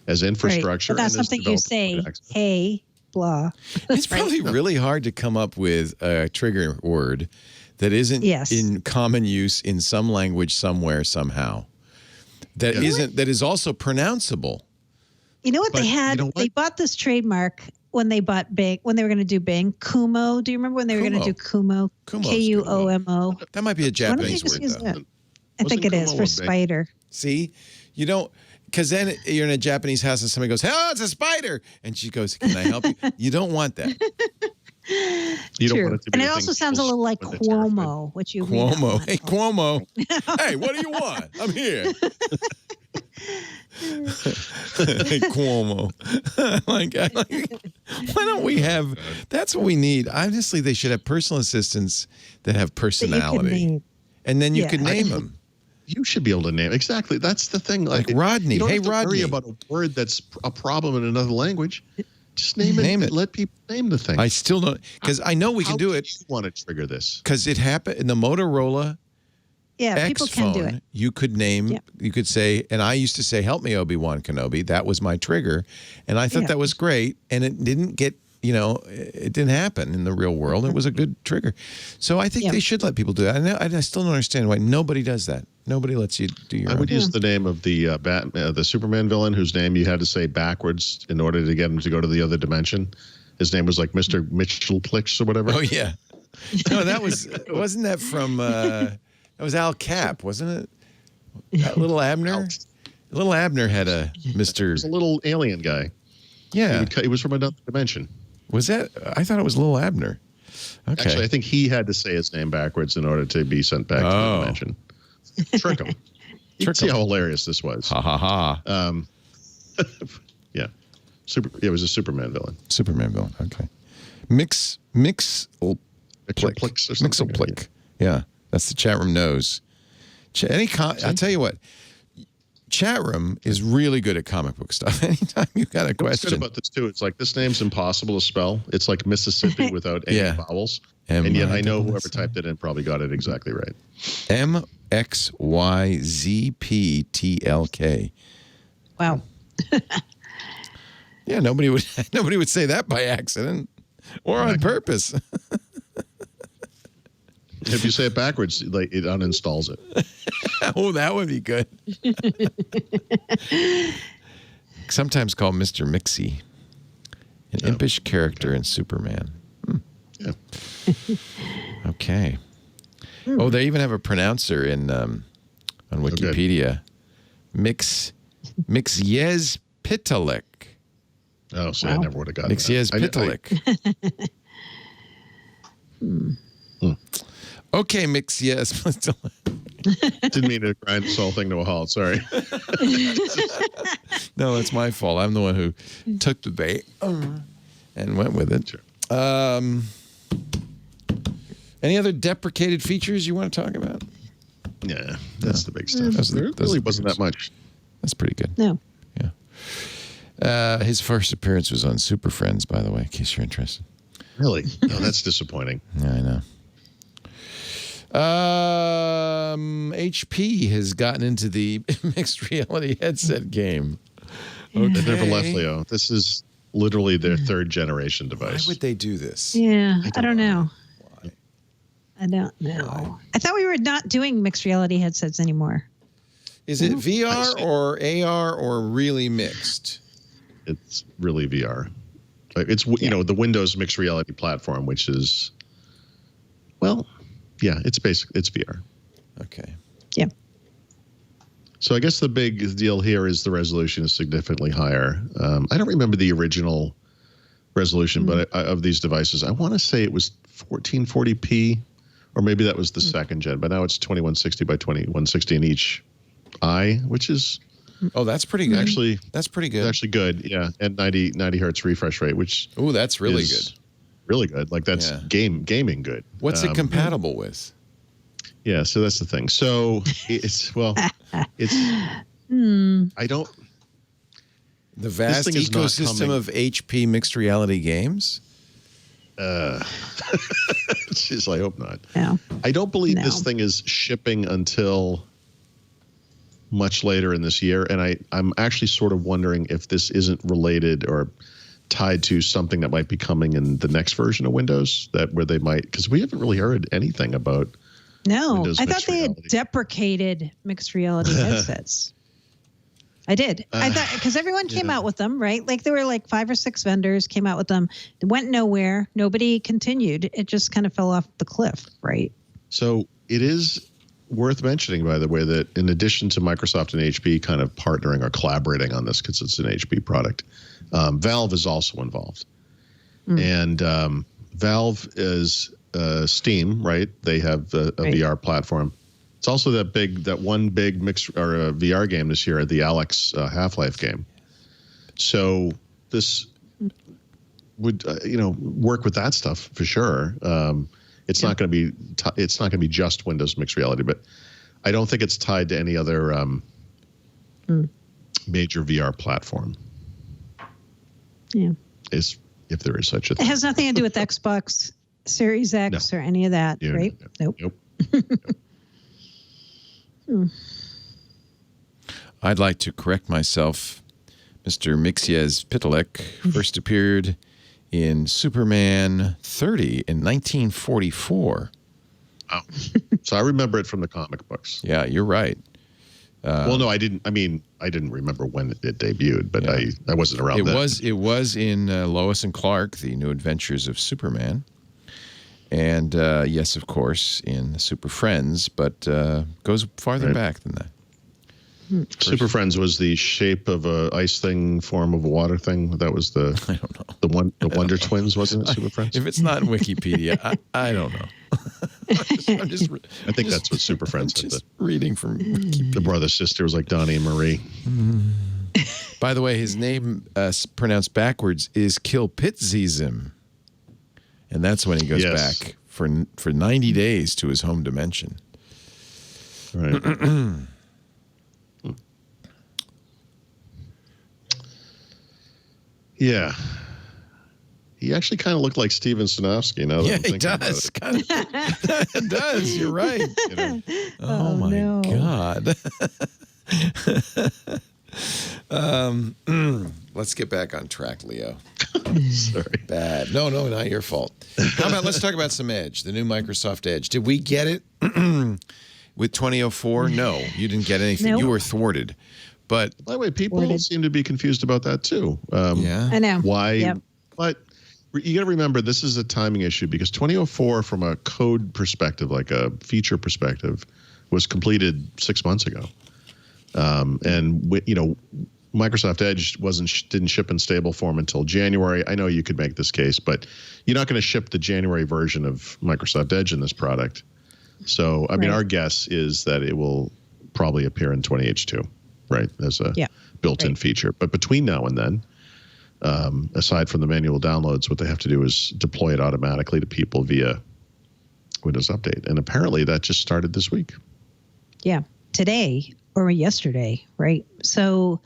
as infrastructure. Right. But that's something you say, hey, blah. It's probably really hard to come up with a trigger word that isn't in common use in some language somewhere somehow. That is also pronounceable. You know what they had? They bought this trademark when they bought Bing, when they were going to do Bing. Kumo. Do you remember when they were going to do Kumo? Kuomo. That might be a Japanese word, though. I think it is for spider. See? You don't, because then you're in a Japanese house and somebody goes, "Oh, it's a spider." And she goes, "Can I help you?" You don't want that. You don't want it to be and it also sounds a little like Cuomo, which you Cuomo. Hey, Cuomo. Hey, what do you want? I'm here. Hey, Cuomo. Why don't we have? That's what we need. Honestly, they should have personal assistants that have personality, and then you could name them. You should be able to name exactly. That's the thing. Like Rodney. You don't hey, have to Rodney. worry about a word that's a problem in another language. Just name it. Let people name the thing. I still don't, because I know we can do it. How do you want to trigger this? Because it happened in the Motorola X people can do phone. it. You could name, you could say, and I used to say, "Help me, Obi-Wan Kenobi." That was my trigger. And I thought that was great. And it didn't get, it didn't happen in the real world. It was a good trigger. So I think they should let people do that. I still don't understand why nobody does that. Nobody lets you do your own. I would use the name of the the Superman villain whose name you had to say backwards in order to get him to go to the other dimension. His name was like Mr. Mxyzptlk or whatever. Oh, yeah. No, wasn't that from, that was Al Cap, wasn't it? Little Abner? Little Abner had a Mr. He was a little alien guy. Yeah. He was from another dimension. Was that? I thought it was Little Abner. Okay. Actually, I think he had to say his name backwards in order to be sent back to the dimension. Trick him. You can see how hilarious this was. Ha ha ha. Yeah. It was a Superman villain. Superman villain. Okay. Mxyzptlk. Mxyzptlk. Yeah, that's the chat room knows. I'll tell you what. Chat room is really good at comic book stuff. Anytime you got a question. What's good about this too? It's like this name's impossible to spell. It's like Mississippi without any vowels. And yet I know whoever typed it in probably got it exactly right. Mxyzptlk. Wow. Yeah, nobody would say that by accident or on purpose. If you say it backwards, like it uninstalls it. Oh, that would be good. Sometimes called Mr. Mixie, an impish character in Superman. Yeah. Okay. Oh, they even have a pronouncer in on Wikipedia. Mxyzptlk. Oh, so I never would have gotten Mxyzptlk. Okay, Mxyzptlk. Didn't mean to grind this whole thing to a halt. Sorry. No, it's my fault. I'm the one who took the bait and went with it. Sure. Any other deprecated features you want to talk about? Yeah, that's the big stuff. There really wasn't that much. That's pretty good. No. Yeah. His first appearance was on Super Friends, by the way, in case you're interested. Really? No, that's disappointing. Yeah, I know. HP has gotten into the mixed reality headset game. Okay. They never left, Leo. This is literally their third generation device. Why would they do this? Yeah, I don't know. Why? I don't know. I thought we were not doing mixed reality headsets anymore. Is it VR or AR or really mixed? It's really VR. It's the Windows mixed reality platform, which is, well, yeah, it's VR. Okay. Yeah. So I guess the big deal here is the resolution is significantly higher. I don't remember the original resolution, but of these devices, I want to say it was 1440p, or maybe that was the second gen. But now it's 2160 by 2160 in each eye, which is that's pretty good. Actually, that's pretty good. Actually good, yeah, and 90 hertz refresh rate, which that's really good. Really good. Like that's gaming good. What's it compatible with? Yeah, so that's the thing. So it's I don't. The vast ecosystem of HP mixed reality games. Jeez, I hope not. No. I don't believe this thing is shipping until much later in this year, and I'm actually sort of wondering if this isn't related or tied to something that might be coming in the next version of Windows, where they might, because we haven't really heard anything about. No, Windows I thought they had deprecated mixed reality headsets. I did. I thought because everyone came out with them, right? Like there were like 5 or 6 vendors came out with them. It went nowhere. Nobody continued. It just kind of fell off the cliff, right? So it is worth mentioning, by the way, that in addition to Microsoft and HP kind of partnering or collaborating on this because it's an HP product, Valve is also involved. And Valve is Steam, right? They have a VR platform. It's also that one big VR game this year, the Alex Half-Life game. So this would work with that stuff for sure. It's not going to be just Windows mixed reality, but I don't think it's tied to any other major VR platform. Yeah, if there is such a thing. It has nothing to do with Xbox Series X or any of that, right? Nope. I'd like to correct myself. Mr. Mxyzptlk first appeared in Superman 30 in 1944. Oh. So I remember it from the comic books. Yeah, you're right. Well, no, I didn't. I mean, I didn't remember when it debuted, but I wasn't around. It was in Lois and Clark: The New Adventures of Superman, and yes, of course, in Super Friends, but goes farther back than that. Super Friends was the shape of a ice thing, form of a water thing. That was the I don't know. The Wonder Twins, wasn't it? Super Friends. If it's not in Wikipedia, I don't know. I think that's what Super Friends said. Reading from Wikipedia. The brother sister was like Donnie and Marie. By the way, his name pronounced backwards is Kilpitzism. And that's when he goes back for 90 days to his home dimension. Right. Yeah. He actually kind of looked like Steven Sinofsky. Now that I'm he does. It does. You're right. You know. Oh my God. Let's get back on track, Leo. Sorry. Bad. No, not your fault. How about let's talk about some Edge, the new Microsoft Edge. Did we get it with 2004? No, you didn't get anything. Nope. You were thwarted. But by the way, people seem to be confused about that too. Yeah, I know. Why? Yep. But you got to remember, this is a timing issue because 2004, from a code perspective, like a feature perspective, was completed 6 months ago. And you know, Microsoft Edge didn't ship in stable form until January. I know you could make this case, but you're not going to ship the January version of Microsoft Edge in this product. So, I mean, our guess is that it will probably appear in 20H2, right, as a built-in feature. But between now and then, aside from the manual downloads, what they have to do is deploy it automatically to people via Windows Update. And apparently that just started this week. Yeah, today or yesterday, right? So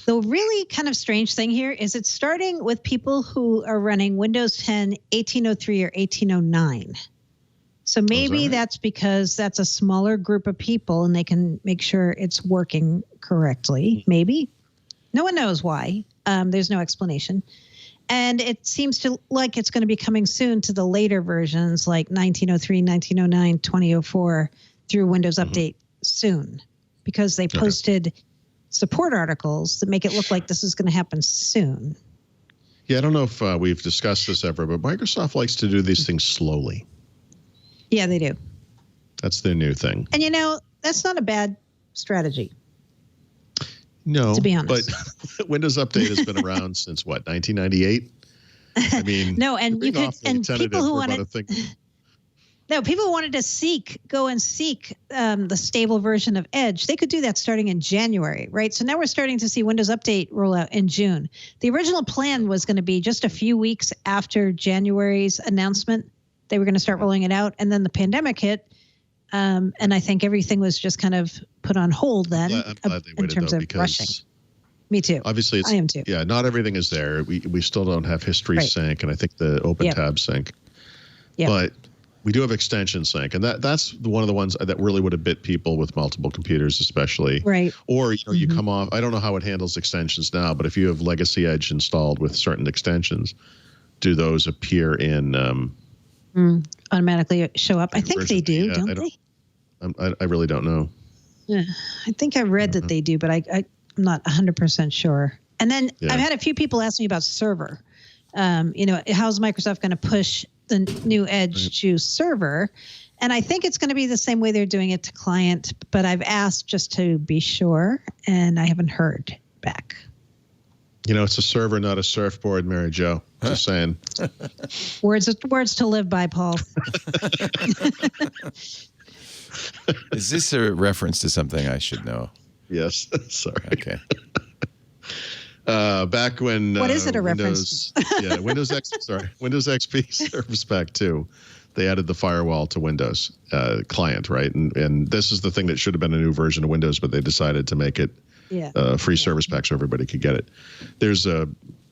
the really kind of strange thing here is it's starting with people who are running Windows 10 1803 or 1809. So maybe that's because that's a smaller group of people and they can make sure it's working correctly. Maybe. No one knows why. There's no explanation. And it seems like it's going to be coming soon to the later versions like 1903, 1909, 2004 through Windows Update soon, because they posted support articles that make it look like this is going to happen soon. Yeah, I don't know if we've discussed this ever, but Microsoft likes to do these things slowly. Yeah, they do. That's their new thing. And, you know, that's not a bad strategy. No, to be honest. But Windows Update has been around since, what, 1998? I mean, no, and you could, and people who wanted, no, people who wanted to go and seek the stable version of Edge, they could do that starting in January, right? So now we're starting to see Windows Update roll out in June. The original plan was going to be just a few weeks after January's announcement. They were going to start rolling it out, and then the pandemic hit, and I think everything was just kind of put on hold then. I'm glad they waited, in terms of rushing. Me too. Obviously, I am too. Yeah, not everything is there. We still don't have history sync, and I think the open tab sync. Yeah. But we do have extension sync, and that's one of the ones that really would have bit people with multiple computers, especially. Right. Or you come off. I don't know how it handles extensions now, but if you have Legacy Edge installed with certain extensions, do those appear in? Automatically show up. I think they do, don't they? I really don't know. Yeah, I think I read that they do, but I'm not 100% sure. And then I've had a few people ask me about server. You know, how's Microsoft going to push the new Edge to server? And I think it's going to be the same way they're doing it to client, but I've asked just to be sure, and I haven't heard back. You know, it's a server, not a surfboard, Mary Jo. Just saying. Words to live by, Paul. Is this a reference to something I should know? Yes. Sorry. Okay. Back when what is it a reference? Windows XP Service Pack 2, they added the firewall to Windows client, right? And this is the thing that should have been a new version of Windows, but they decided to make it free service pack so everybody could get it. There's a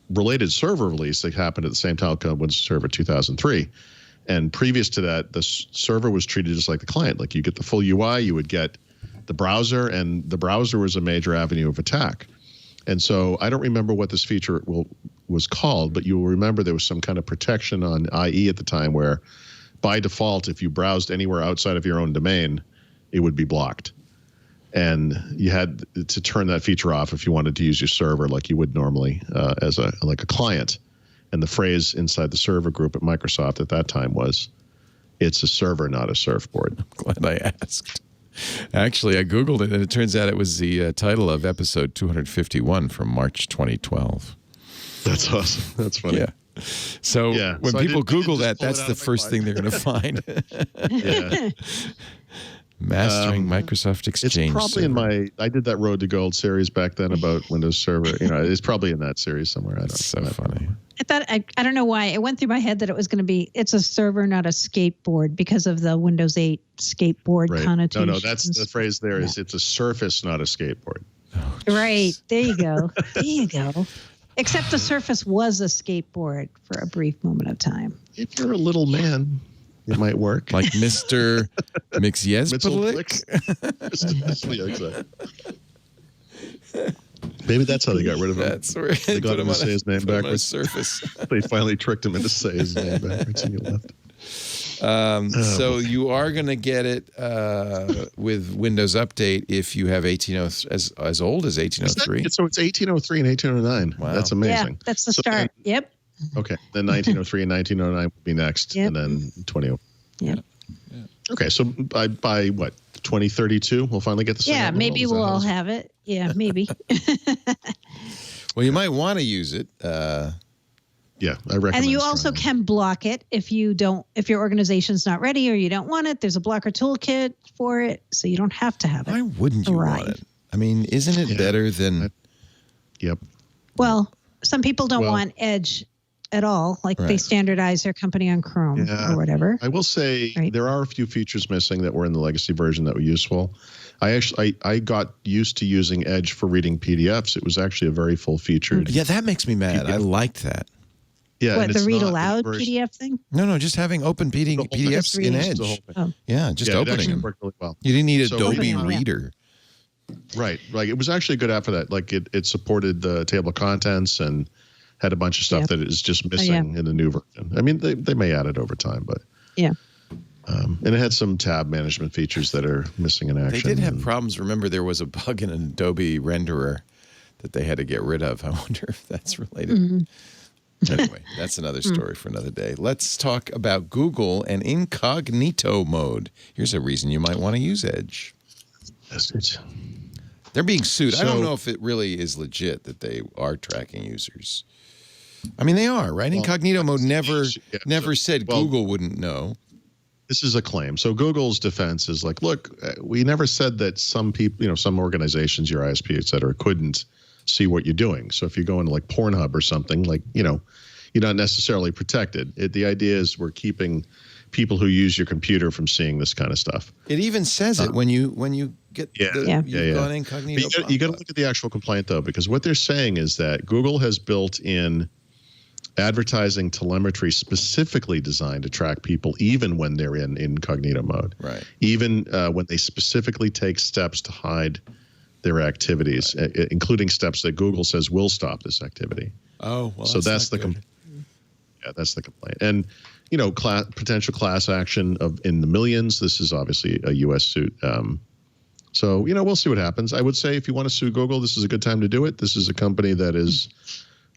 related server release that happened at the same time called Windows Server 2003. And previous to that, the server was treated just like the client. Like you get the full UI, you would get the browser, and the browser was a major avenue of attack. And so I don't remember what this feature was called, but you will remember there was some kind of protection on IE at the time where by default, if you browsed anywhere outside of your own domain, it would be blocked. And you had to turn that feature off if you wanted to use your server like you would normally as a client. And the phrase inside the server group at Microsoft at that time was, "It's a server, not a surfboard." I'm glad I asked. Actually, I Googled it, and it turns out it was the title of episode 251 from March 2012. That's awesome. That's funny. Yeah. So when people Google that, that's the first thing they're going to find. Mastering Microsoft Exchange. It's probably Server. I did that Road to Gold series back then about Windows Server. It's probably in that series somewhere. I don't know. So funny. I thought, I don't know why, it went through my head that it was going to be, it's a server, not a skateboard, because of the Windows 8 skateboard connotation. No, that's the phrase there is it's a Surface, not a skateboard. Oh, right. There you go. There you go. Except the Surface was a skateboard for a brief moment of time. If you're a little man, it might work. Like Mr. Mxyzptlk. Yeah, exactly. Maybe that's how they got rid of him. That's where they got him to say his name backwards. Surface. They finally tricked him into saying his name backwards and he left. So you are going to get it with Windows Update if you have 1803 as old as 1803. So it's 1803 and 1809. Wow. That's amazing. Yeah, that's the start. Yep. Okay. Then 1903 and 1909 will be next, and then 20. Yep. Okay. So by what? 2032, we'll finally get the maybe we'll all have it. Yeah, maybe. Well, you might want to use it. Yeah, I recommend. And you also can block it if your organization's not ready or you don't want it. There's a blocker toolkit for it, so you don't have to have it. Why wouldn't you want it? I mean, isn't it better than? Yep. Well, some people don't want Edge at all. Like they standardize their company on Chrome or whatever. I will say there are a few features missing that were in the legacy version that were useful. I got used to using Edge for reading PDFs. It was actually a very full featured. Yeah, that makes me mad. I liked that. Yeah, what, the read aloud PDF thing? No, just having open PDFs in Edge. Yeah, just opening them. Worked really well. You didn't need Adobe Reader. Right. Like it was actually a good app for that. Like it supported the table of contents and had a bunch of stuff that is just missing in the new version. I mean, they may add it over time, but and it had some tab management features that are missing in action. They did have problems. Remember, there was a bug in an Adobe renderer that they had to get rid of. I wonder if that's related. Anyway, that's another story for another day. Let's talk about Google and Incognito mode. Here's a reason you might want to use Edge. They're being sued. I don't know if it really is legit that they are tracking users. I mean, they are, right? Well, Incognito mode never said Google wouldn't know. This is a claim. So Google's defense is like, look, we never said that some people, some organizations, your ISP, et cetera, couldn't see what you're doing. So if you go into like Pornhub or something, like, you're not necessarily protected. The idea is we're keeping people who use your computer from seeing this kind of stuff. It even says it when you get you've gone Incognito. You got to look at the actual complaint though, because what they're saying is that Google has built in advertising telemetry specifically designed to track people even when they're in incognito mode. Right. Even when they specifically take steps to hide their activities, including steps that Google says will stop this activity. Oh, well, so that's the that's the complaint. And potential class action in the millions. This is obviously a U.S. suit. So we'll see what happens. I would say if you want to sue Google, this is a good time to do it. This is a company that is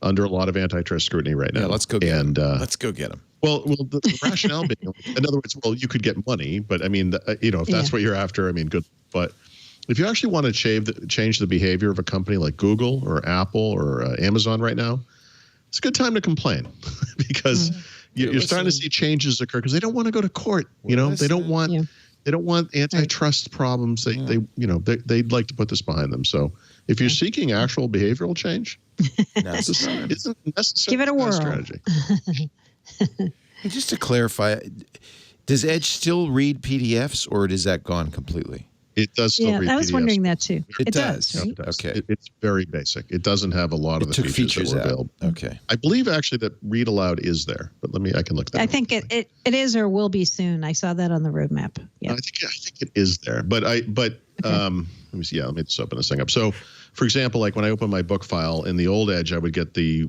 under a lot of antitrust scrutiny right now. Yeah, let's go get them. Let's go get them. Well, the rationale being, in other words, you could get money, but I mean, if that's what you're after, I mean, good. But if you actually want to change the behavior of a company like Google or Apple or Amazon right now, it's a good time to complain because you're starting to see changes occur because they don't want to go to court. They don't want they don't want antitrust problems. They'd like to put this behind them. So if you're seeking actual behavioral change, isn't necessary. Give it a whirl. Strategy. Just to clarify, does Edge still read PDFs or is that gone completely? It does still read PDFs. I was wondering that too. It does. Right? It does. Okay. It's very basic. It doesn't have a lot of the features that were available. Okay. I believe actually that read aloud is there, but I can look that up. I think it is or will be soon. I saw that on the roadmap. Yeah. I think it is there, but let me see. Yeah, let me just open this thing up. So, for example, like when I open my book file in the old Edge, I would get the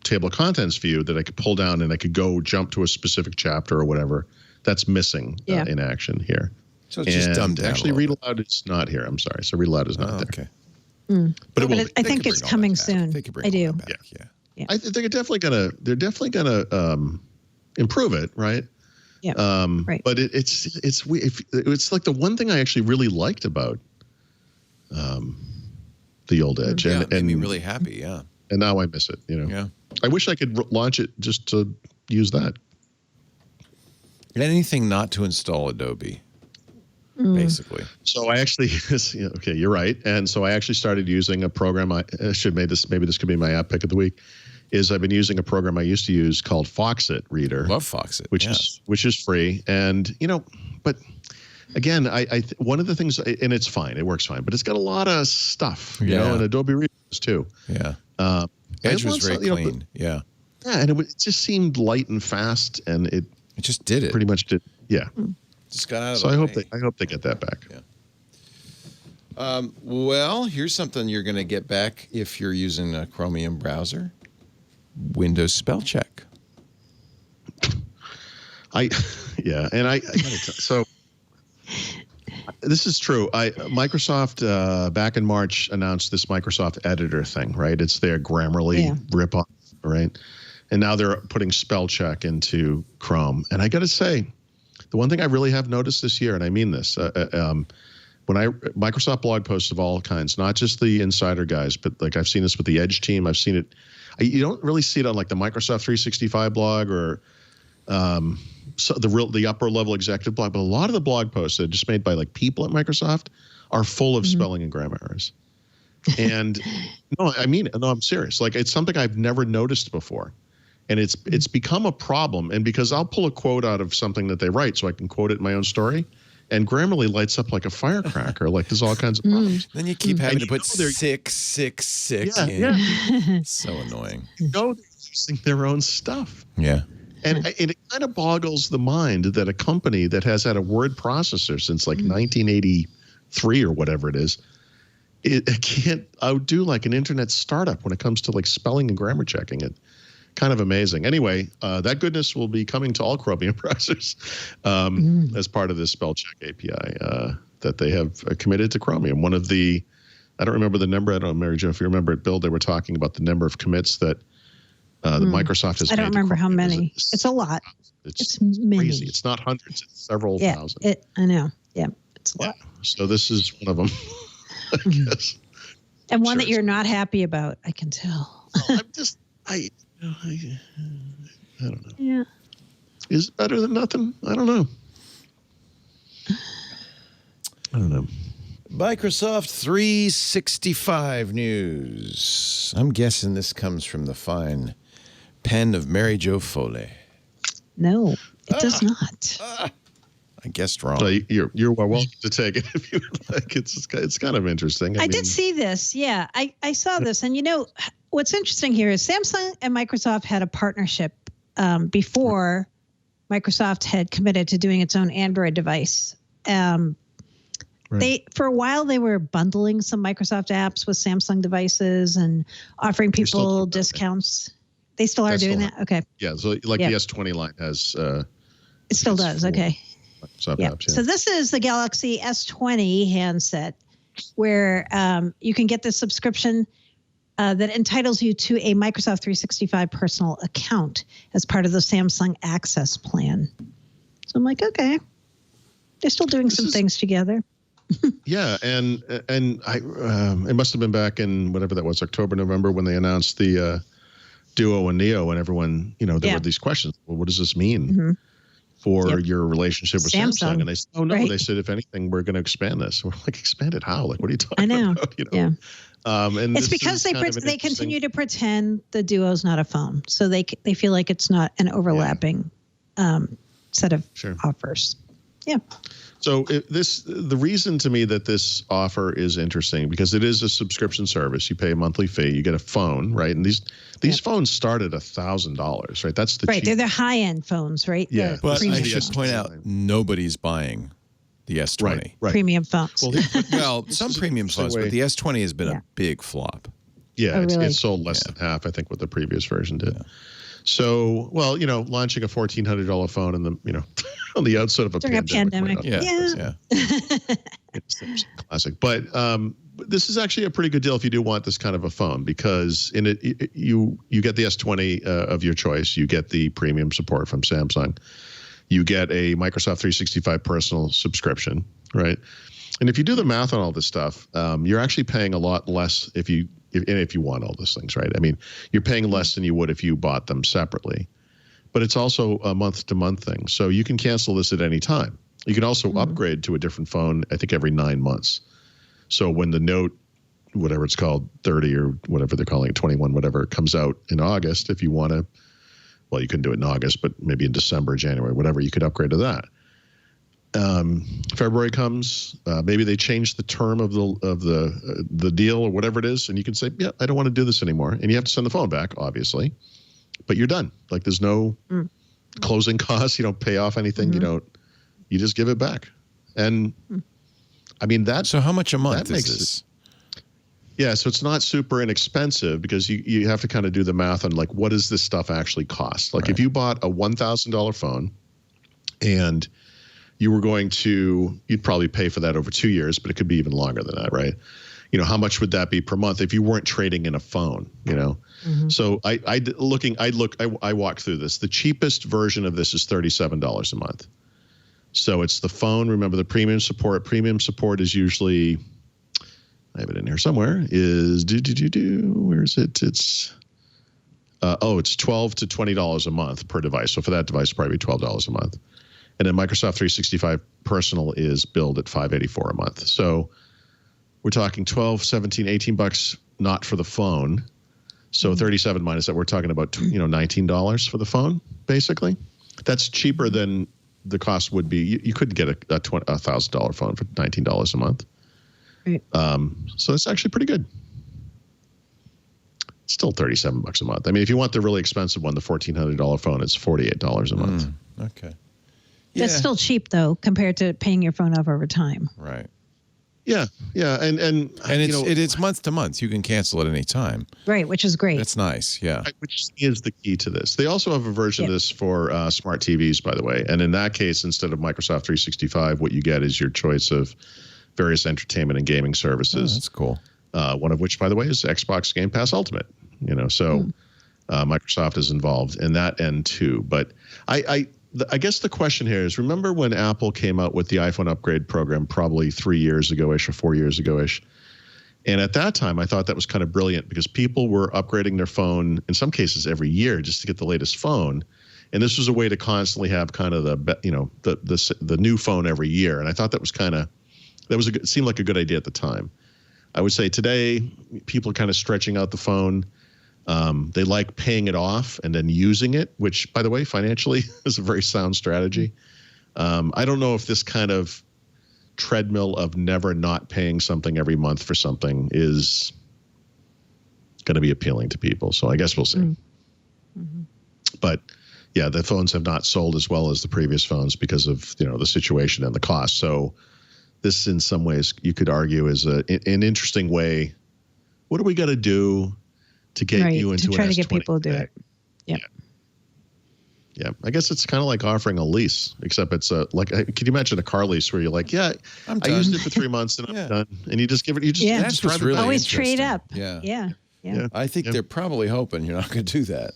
table of contents view that I could pull down and I could go jump to a specific chapter or whatever. That's missing in action here. So it's just dumbed down. Actually, read aloud is not here. I'm sorry. So read aloud is not there. Okay. But I think it's coming soon. I do. Yeah. I think they're definitely gonna improve it, right? Yeah. Right. But it's like the one thing I actually really liked about the old Edge, and made me really happy. Yeah. And now I miss it. Yeah. I wish I could launch it just to use that. Anything not to install Adobe. basically. So I actually, okay, you're right. And so I actually started using a program. I should maybe this could be my app pick of the week. Is I've been using a program I used to use called Foxit Reader. Love Foxit, which is free. And but again, one of the things, and it's fine, it works fine, but it's got a lot of stuff, and Adobe Reader does too. Yeah. Edge was very clean. Yeah, and it just seemed light and fast, and it just did it. Pretty much did. Yeah. Just got out of so I hope they get that back. Yeah. Well, here's something you're going to get back if you're using a Chromium browser. Windows spell check. So this is true. Microsoft back in March announced this Microsoft Editor thing, right? It's their Grammarly ripoff, right? And now they're putting spell check into Chrome. And I got to say, the one thing I really have noticed this year, and I mean this, Microsoft blog posts of all kinds, not just the insider guys, but like I've seen this with the Edge team. I've seen it. You don't really see it on like the Microsoft 365 blog or the upper level executive blog, but a lot of the blog posts that are just made by like people at Microsoft are full of spelling and grammar errors. And I'm serious. Like it's something I've never noticed before. And it's become a problem. And because I'll pull a quote out of something that they write so I can quote it in my own story, and Grammarly lights up like a firecracker. Like there's all kinds of problems. Then you keep having to put 666 in. Yeah. So annoying. They're using their own stuff. Yeah. And it kind of boggles the mind that a company that has had a word processor since like 1983 or whatever it is, it can't outdo like an internet startup when it comes to like spelling and grammar checking it. Kind of amazing. Anyway, that goodness will be coming to all Chromium browsers as part of this spell check API that they have committed to Chromium. One of the, I don't remember the number. I don't know, Mary Jo, if you remember at Build, they were talking about the number of commits that the Microsoft has made. I don't remember how many. It's a lot. It's many. Crazy. It's not hundreds. It's several thousand. I know. Yeah, it's a lot. So this is one of them, I guess. And one that you're not happy about, I can tell. Well, I don't know. Yeah. Is it better than nothing? I don't know. Microsoft 365 news. I'm guessing this comes from the fine pen of Mary Jo Foley. No, it does not. I guessed wrong. So you're welcome to take it if you would like. It's kind of interesting. I did see this. Yeah, I saw this. And what's interesting here is Samsung and Microsoft had a partnership before Microsoft had committed to doing its own Android device. They for a while they were bundling some Microsoft apps with Samsung devices and offering people discounts. They still are doing that? Okay. Yeah, so like the S20 line has it still does. Okay. Microsoft apps, So this is the Galaxy S20 handset where you can get this subscription that entitles you to a Microsoft 365 personal account as part of the Samsung Access plan. So I'm like, okay, they're still doing some things together. Yeah, and I it must have been back in whatever that was, October, November, when they announced the Duo and Neo, and everyone, there were these questions. Well, what does this mean for your relationship with Samsung? And they said, oh no, they said, if anything, we're going to expand this. We're like, expand it how? Like, what are you talking about? Yeah. And it's because they continue to pretend the Duo's not a phone, so they feel like it's not an overlapping set of offers. Yeah. So the reason to me that this offer is interesting, because it is a subscription service. You pay a monthly fee, you get a phone, right? And these phones start at $1,000, right? That's the they're the high end phones, right? Yeah, but I should point out nobody's buying the S20. Right. Premium phones. Well, some premium phones, but the S20 has been a big flop. Yeah, it sold less than half, I think, what the previous version did. Yeah. So, launching a $1,400 phone in the, on the outset of a pandemic. Yeah. It's classic. But this is actually a pretty good deal if you do want this kind of a phone, because in it you get the S20 of your choice. You get the premium support from Samsung. You get a Microsoft 365 personal subscription, right? And if you do the math on all this stuff, you're actually paying a lot less if you want all those things, right? I mean, you're paying less than you would if you bought them separately. But it's also a month-to-month thing. So you can cancel this at any time. You can also upgrade to a different phone, I think, every 9 months. So when the Note, whatever it's called, 30 or whatever they're calling it, 21, whatever, comes out in August, if you want to, well, you couldn't do it in August, but maybe in December, January, whatever, you could upgrade to that. February comes, maybe they change the term of the deal or whatever it is, and you can say, yeah, I don't want to do this anymore. And you have to send the phone back, obviously, but you're done. Like, there's no closing costs. You don't pay off anything. You just give it back. And I mean, So how much a month is this? Yeah, so it's not super inexpensive because you have to kind of do the math on, like, what does this stuff actually cost? Like, if you bought a $1,000 phone and you were going to, you'd probably pay for that over 2 years, but it could be even longer than that, right? You know, how much would that be per month if you weren't trading in a phone, you know? So I walked through this. The cheapest version of this is $37 a month. So it's the phone. Remember the premium support. Premium support is usually, I have it in here somewhere, is where is it? It's it's $12 to $20 a month per device. So for that device, probably $12 a month. And then Microsoft 365 Personal is billed at $584 a month. So we're talking 12, 17, 18 bucks not for the phone. So 37 minus that, we're talking about $19 for the phone, basically. That's cheaper than the cost would be. You could get a $1,000 phone for $19 a month. Right. So it's actually pretty good. It's still 37 bucks a month. I mean, if you want the really expensive one, the $1,400 phone, it's $48 a month. Okay. That's still cheap, though, compared to paying your phone off over time. Right. Yeah, and it's month to month. You can cancel at any time. Right, which is great. That's nice. Yeah. Which is the key to this. They also have a version of this for smart TVs, by the way. And in that case, instead of Microsoft 365, what you get is your choice of various entertainment and gaming services. Oh, that's cool. One of which, by the way, is Xbox Game Pass Ultimate. So Microsoft is involved in that end too. But I guess the question here is, remember when Apple came out with the iPhone upgrade program probably 3 years ago-ish or 4 years ago-ish? And at that time, I thought that was kind of brilliant because people were upgrading their phone, in some cases every year, just to get the latest phone. And this was a way to constantly have kind of the new phone every year. And I thought that was seemed like a good idea at the time. I would say today, people are kind of stretching out the phone. They like paying it off and then using it, which, by the way, financially is a very sound strategy. I don't know if this kind of treadmill of never not paying something every month for something is going to be appealing to people. So I guess we'll see. But yeah, the phones have not sold as well as the previous phones because of the situation and the cost. So this, in some ways, you could argue is an interesting way. What do we got to do to get you into to try an to get S20 people to do it? Yeah. I guess it's kind of like offering a lease, except it's like, can you imagine a car lease where you're like, I used it for 3 months and I'm done, and you just give it, That's what's really always trade interesting. up. Yeah. I think they're probably hoping you're not going to do that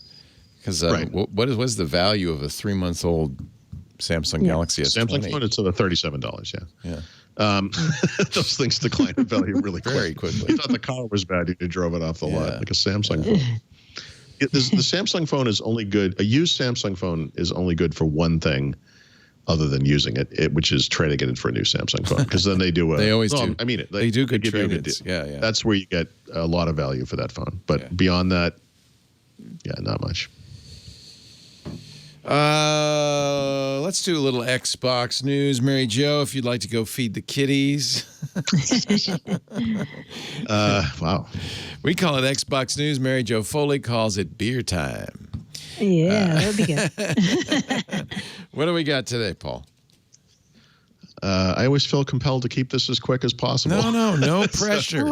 because what is the value of a 3-month-old Samsung Galaxy S20? Samsung phone, it's $37. Yeah. Those things decline in value really very quickly. You thought the car was bad, you drove it off the lot, like a Samsung phone. The Samsung phone is only good. A used Samsung phone is only good for one thing, other than using it, which is trading it in for a new Samsung phone. Because then they do. They always do. I mean it. They do good trade-ins. Yeah. That's where you get a lot of value for that phone. But beyond that, not much. Let's do a little Xbox news. Mary Jo, if you'd like to go feed the kitties. Wow. We call it Xbox news. Mary Jo Foley calls it beer time. Yeah, that would be good. What do we got today, Paul? I always feel compelled to keep this as quick as possible. No pressure.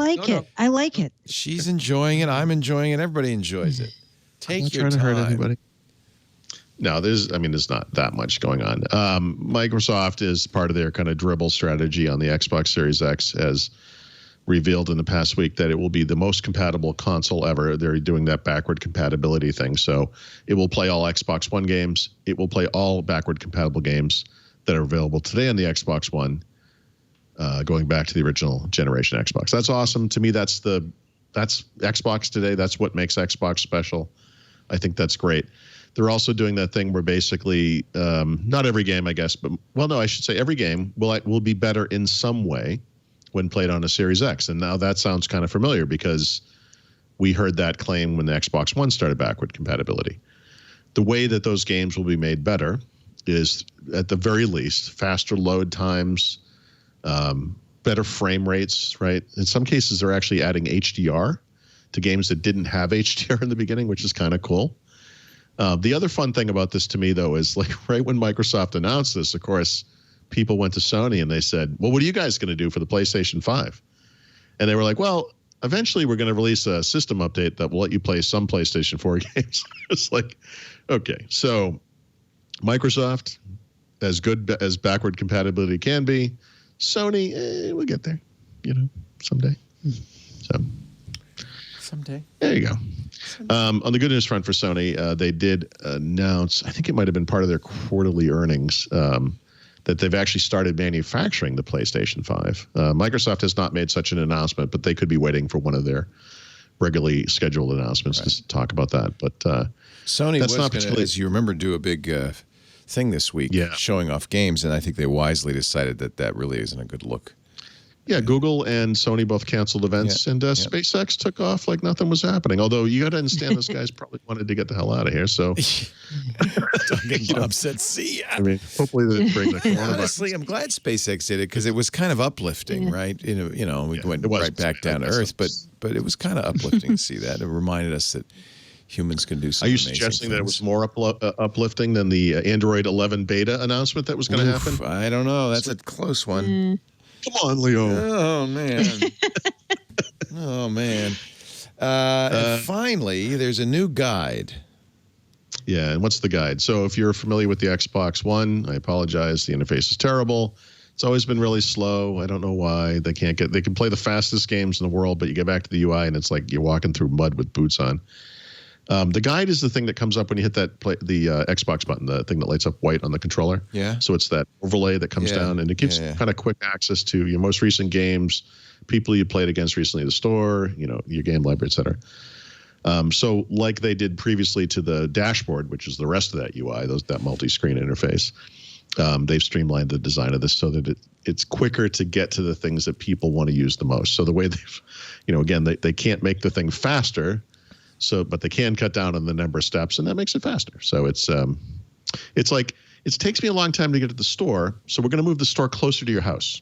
I like it. She's enjoying it. I'm enjoying it. Everybody enjoys it. Take your time. I'm not trying to hurt anybody. No, there's not that much going on. Microsoft, is part of their kind of dribble strategy on the Xbox Series X, has revealed in the past week that it will be the most compatible console ever. They're doing that backward compatibility thing. So it will play all Xbox One games. It will play all backward compatible games that are available today on the Xbox One, going back to the original generation Xbox. That's awesome. To me, that's Xbox today. That's what makes Xbox special. I think that's great. They're also doing that thing where basically, not every game, I guess, but well, no, I should say every game will be better in some way when played on a Series X. And now that sounds kind of familiar because we heard that claim when the Xbox One started backward compatibility. The way that those games will be made better is, at the very least, faster load times, better frame rates, right? In some cases, they're actually adding HDR to games that didn't have HDR in the beginning, which is kind of cool. The other fun thing about this to me, though, is like right when Microsoft announced this, of course, people went to Sony and they said, well, what are you guys going to do for the PlayStation 5? And they were like, well, eventually we're going to release a system update that will let you play some PlayStation 4 games. It's like, okay, so Microsoft, as good as backward compatibility can be, Sony, we'll get there, someday. So someday. There you go. On the good news front for Sony, they did announce, I think it might have been part of their quarterly earnings, that they've actually started manufacturing the PlayStation 5. Microsoft has not made such an announcement, but they could be waiting for one of their regularly scheduled announcements to talk about that. But Sony was going to, as you remember, do a big thing this week showing off games, and I think they wisely decided that that really isn't a good look. Yeah, Google and Sony both canceled events, and SpaceX took off like nothing was happening. Although you got to understand, those guys probably wanted to get the hell out of here. So, Bob said, "See ya." I mean, hopefully they bring the coronavirus. Honestly, I'm glad SpaceX did it because it was kind of uplifting, right? We went right back down to Earth, but it was kind of uplifting to see that. It reminded us that humans can do something. Are you suggesting that it was more uplifting than the Android 11 beta announcement that was going to happen? I don't know. That's a close one. Come on, Leo. Oh, man. Oh, man. And finally, there's a new guide. Yeah, and what's the guide? So if you're familiar with the Xbox One, I apologize. The interface is terrible. It's always been really slow. I don't know why. They can play the fastest games in the world, but you get back to the UI, and it's like you're walking through mud with boots on. The guide is the thing that comes up when you hit the Xbox button, the thing that lights up white on the controller. Yeah. So it's that overlay that comes down, and it gives kind of quick access to your most recent games, people you played against recently in the store, your game library, et cetera. So like they did previously to the dashboard, which is the rest of that UI, that multi-screen interface, they've streamlined the design of this so that it's quicker to get to the things that people want to use the most. So the way they've, again, they can't make the thing faster, but they can cut down on the number of steps, and that makes it faster. So it's like, it takes me a long time to get to the store, so we're going to move the store closer to your house.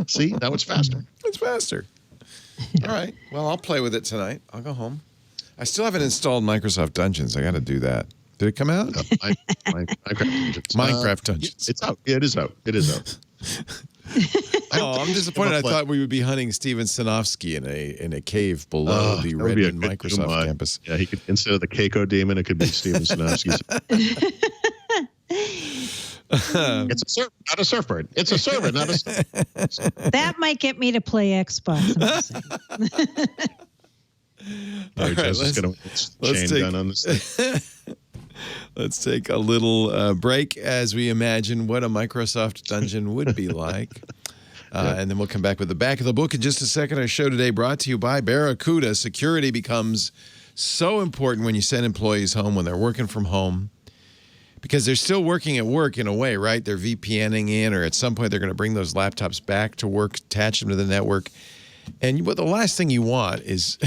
See, now it's faster. It's faster. All right. Well, I'll play with it tonight. I'll go home. I still haven't installed Microsoft Dungeons. I got to do that. Did it come out? Minecraft Dungeons. Minecraft Dungeons. It's out. Yeah, it is out. It is out. I'm disappointed. I thought we would be hunting Steven Sinofsky in a cave below the Redmond Microsoft campus. Yeah, he could, instead of the Keiko demon, it could be Steven Sinofsky's. It's a server, not a surfboard. It's a server, not a surfboard. That might get me to play Xbox. All right, let's take gun on this. Let's take a little break as we imagine what a Microsoft Dungeon would be like. And then we'll come back with the back of the book in just a second. Our show today brought to you by Barracuda. Security becomes so important when you send employees home, when they're working from home, because they're still working at work in a way, right? They're VPNing in, or at some point they're going to bring those laptops back to work, attach them to the network. And what the last thing you want is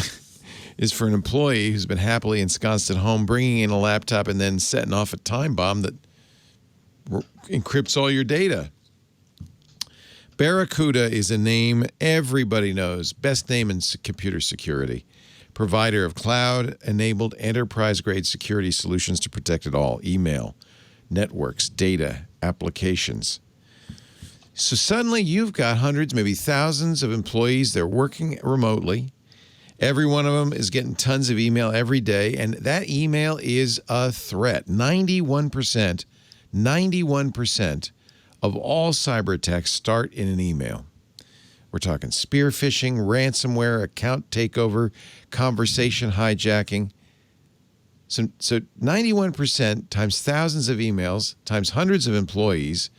for an employee who's been happily ensconced at home, bringing in a laptop and then setting off a time bomb that encrypts all your data. Barracuda is a name everybody knows, best name in computer security. Provider of cloud-enabled enterprise-grade security solutions to protect it all: email, networks, data, applications. So suddenly you've got hundreds, maybe thousands of employees. They're working remotely. Every one of them is getting tons of email every day, and that email is a threat. 91% of all cyber attacks start in an email. We're talking spear phishing, ransomware, account takeover, conversation hijacking. So 91% times thousands of emails times hundreds of employees.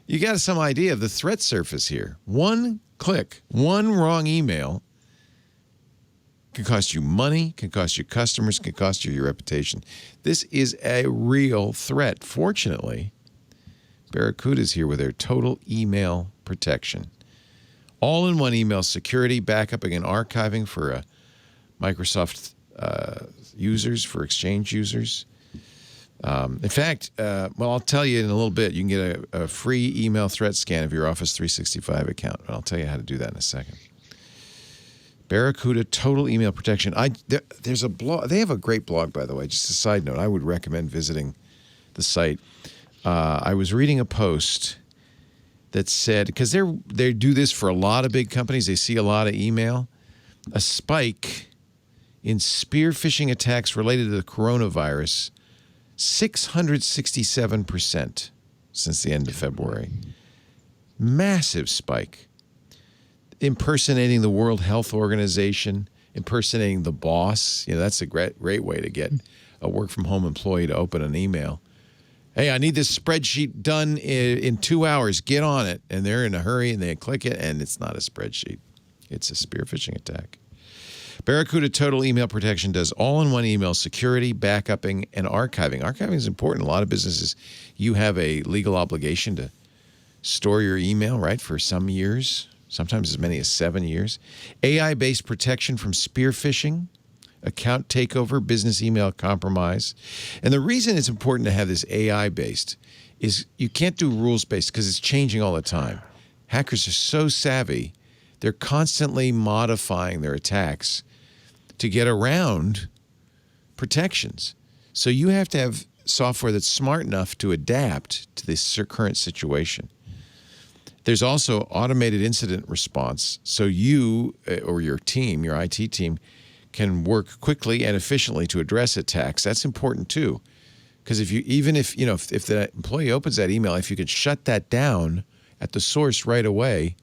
You got some idea of the threat surface here. One click, one wrong email Can cost you money, can cost you customers, can cost you your reputation. This is a real threat. Fortunately, Barracuda's here with their total email protection. All-in-one email security, backupping and archiving for Microsoft users, for Exchange users. In fact, I'll tell you in a little bit, you can get a free email threat scan of your Office 365 account. And I'll tell you how to do that in a second. Barracuda Total Email Protection. There's a blog. They have a great blog, by the way. Just a side note, I would recommend visiting the site. I was reading a post that said, because they do this for a lot of big companies, they see a lot of email, a spike in spear phishing attacks related to the coronavirus, 667% since the end of February. Massive spike. Impersonating the World Health Organization, impersonating the boss. That's a great way to get a work-from-home employee to open an email. Hey, I need this spreadsheet done in 2 hours. Get on it. And they're in a hurry, and they click it, and it's not a spreadsheet. It's a spear phishing attack. Barracuda Total Email Protection does all-in-one email security, backupping, and archiving. Archiving is important. A lot of businesses, you have a legal obligation to store your email, right, for some years, sometimes as many as 7 years. AI-based protection from spear phishing, account takeover, business email compromise. And the reason it's important to have this AI-based is you can't do rules-based because it's changing all the time. Hackers are so savvy, they're constantly modifying their attacks to get around protections. So you have to have software that's smart enough to adapt to this current situation. There's also automated incident response, so you or your team, your IT team, can work quickly and efficiently to address attacks. That's important too, because if the employee opens that email, if you can shut that down at the source right away,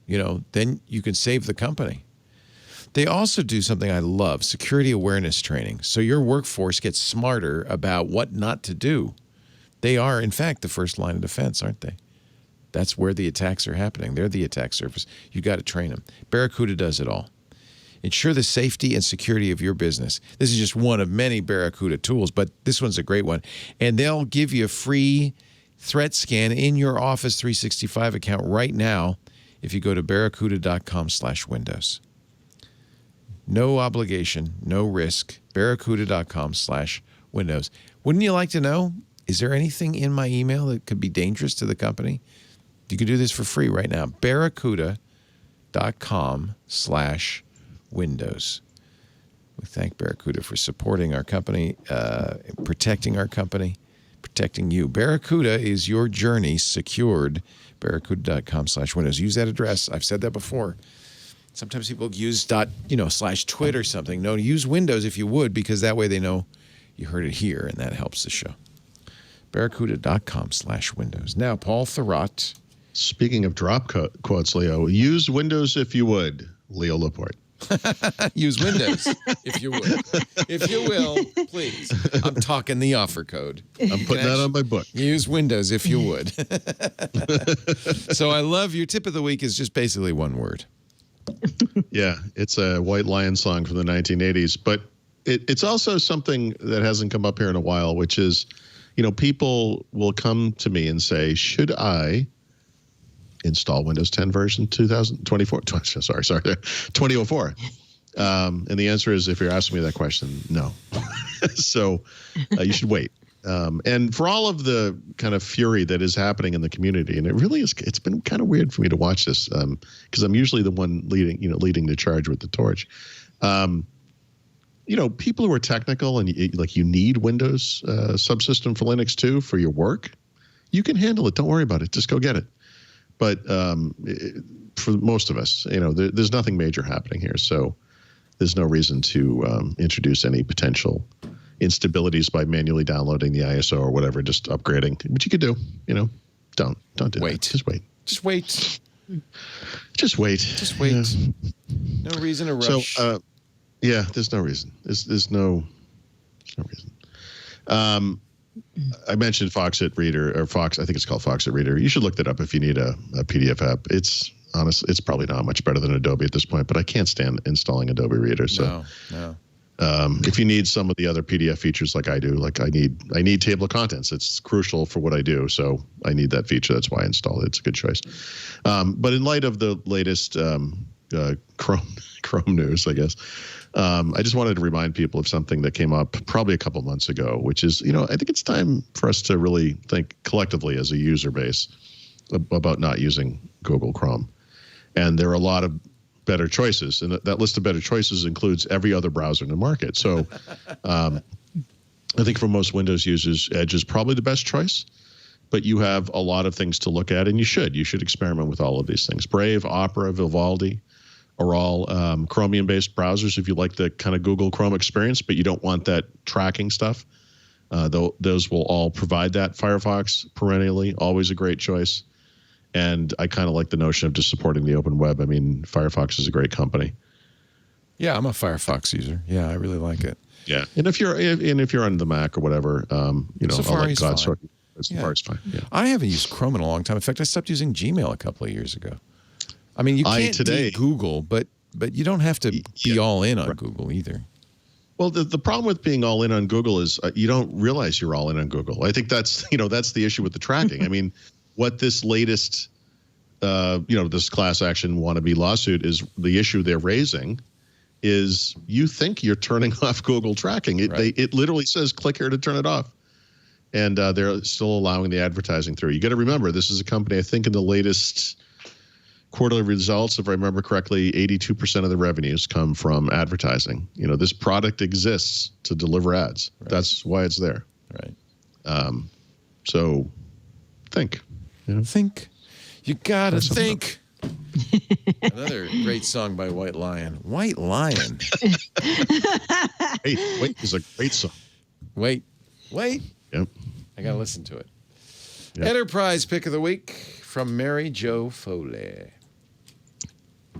then you can save the company. They also do something I love, security awareness training, so your workforce gets smarter about what not to do. They are, in fact, the first line of defense, aren't they? That's where the attacks are happening. They're the attack surface. You got to train them. Barracuda does it all. Ensure the safety and security of your business. This is just one of many Barracuda tools, but this one's a great one. And they'll give you a free threat scan in your Office 365 account right now if you go to barracuda.com/Windows. No obligation, no risk. Barracuda.com/Windows. Wouldn't you like to know, is there anything in my email that could be dangerous to the company? You can do this for free right now. Barracuda.com/Windows. We thank Barracuda for supporting our company, protecting our company, protecting you. Barracuda is your journey secured. Barracuda.com/Windows. Use that address. I've said that before. Sometimes people use /twit or something. No, use Windows if you would, because that way they know you heard it here, and that helps the show. Barracuda.com/Windows. Now, Paul Thurrott. Speaking of drop quotes, Leo, use Windows if you would, Leo Laporte. Use Windows if you would. If you will, please. I'm talking the offer code. I'm putting that on my book. Use Windows if you would. So I love your tip of the week is just basically one word. Yeah, it's a White Lion song from the 1980s, but it's also something that hasn't come up here in a while, which is, people will come to me and say, should I install Windows 10 version 2024? 2004. And the answer is, if you're asking me that question, no. So you should wait. And for all of the kind of fury that is happening in the community, and it's been kind of weird for me to watch this because I'm usually the one leading the charge with the torch. People who are technical and you need Windows subsystem for Linux too for your work, you can handle it. Don't worry about it. Just go get it. But for most of us, there's nothing major happening here, so there's no reason to introduce any potential instabilities by manually downloading the ISO or whatever, just upgrading, which you could do. Don't do wait. That. Just wait. Just wait. Just wait. Just wait. Yeah. No reason to rush. So, there's no reason. There's no reason. I mentioned Foxit Reader, or Fox. I think it's called Foxit Reader. You should look that up if you need a PDF app. It's honestly, it's probably not much better than Adobe at this point, but I can't stand installing Adobe Reader. So no. If you need some of the other PDF features like I do, like I need table of contents. It's crucial for what I do. So I need that feature. That's why I installed it. It's a good choice. But in light of the latest Chrome news, I guess, I just wanted to remind people of something that came up probably a couple months ago, which is, I think it's time for us to really think collectively as a user base about not using Google Chrome. And there are a lot of better choices, and that list of better choices includes every other browser in the market. So I think for most Windows users, Edge is probably the best choice, but you have a lot of things to look at, and you should experiment with all of these things. Brave, Opera, Vivaldi are all Chromium-based browsers if you like the kind of Google Chrome experience, but you don't want that tracking stuff. Those will all provide that. Firefox, perennially, always a great choice. And I kind of like the notion of just supporting the open web. I mean, Firefox is a great company. Yeah, I'm a Firefox user. Yeah, I really like it. Yeah, and if you're on the Mac or whatever, Safari's fine. Safari's fine. Yeah. I haven't used Chrome in a long time. In fact, I stopped using Gmail a couple of years ago. I mean, you can't beat Google, but you don't have to be all in on Google either. Well, the problem with being all in on Google is you don't realize you're all in on Google. I think that's the issue with the tracking. I mean, what this latest, this class action wannabe lawsuit is, the issue they're raising is you think you're turning off Google tracking. It literally says, click here to turn it off. And they're still allowing the advertising through. You got to remember, this is a company, I think in the latest quarterly results, if I remember correctly, 82% of the revenues come from advertising. This product exists to deliver ads. Right. That's why it's there. Right. So think. Think. You gotta think. Another great song by White Lion. White Lion. Hey, Wait is a great song. Wait. Yep. I gotta listen to it. Yep. Enterprise pick of the week from Mary Jo Foley.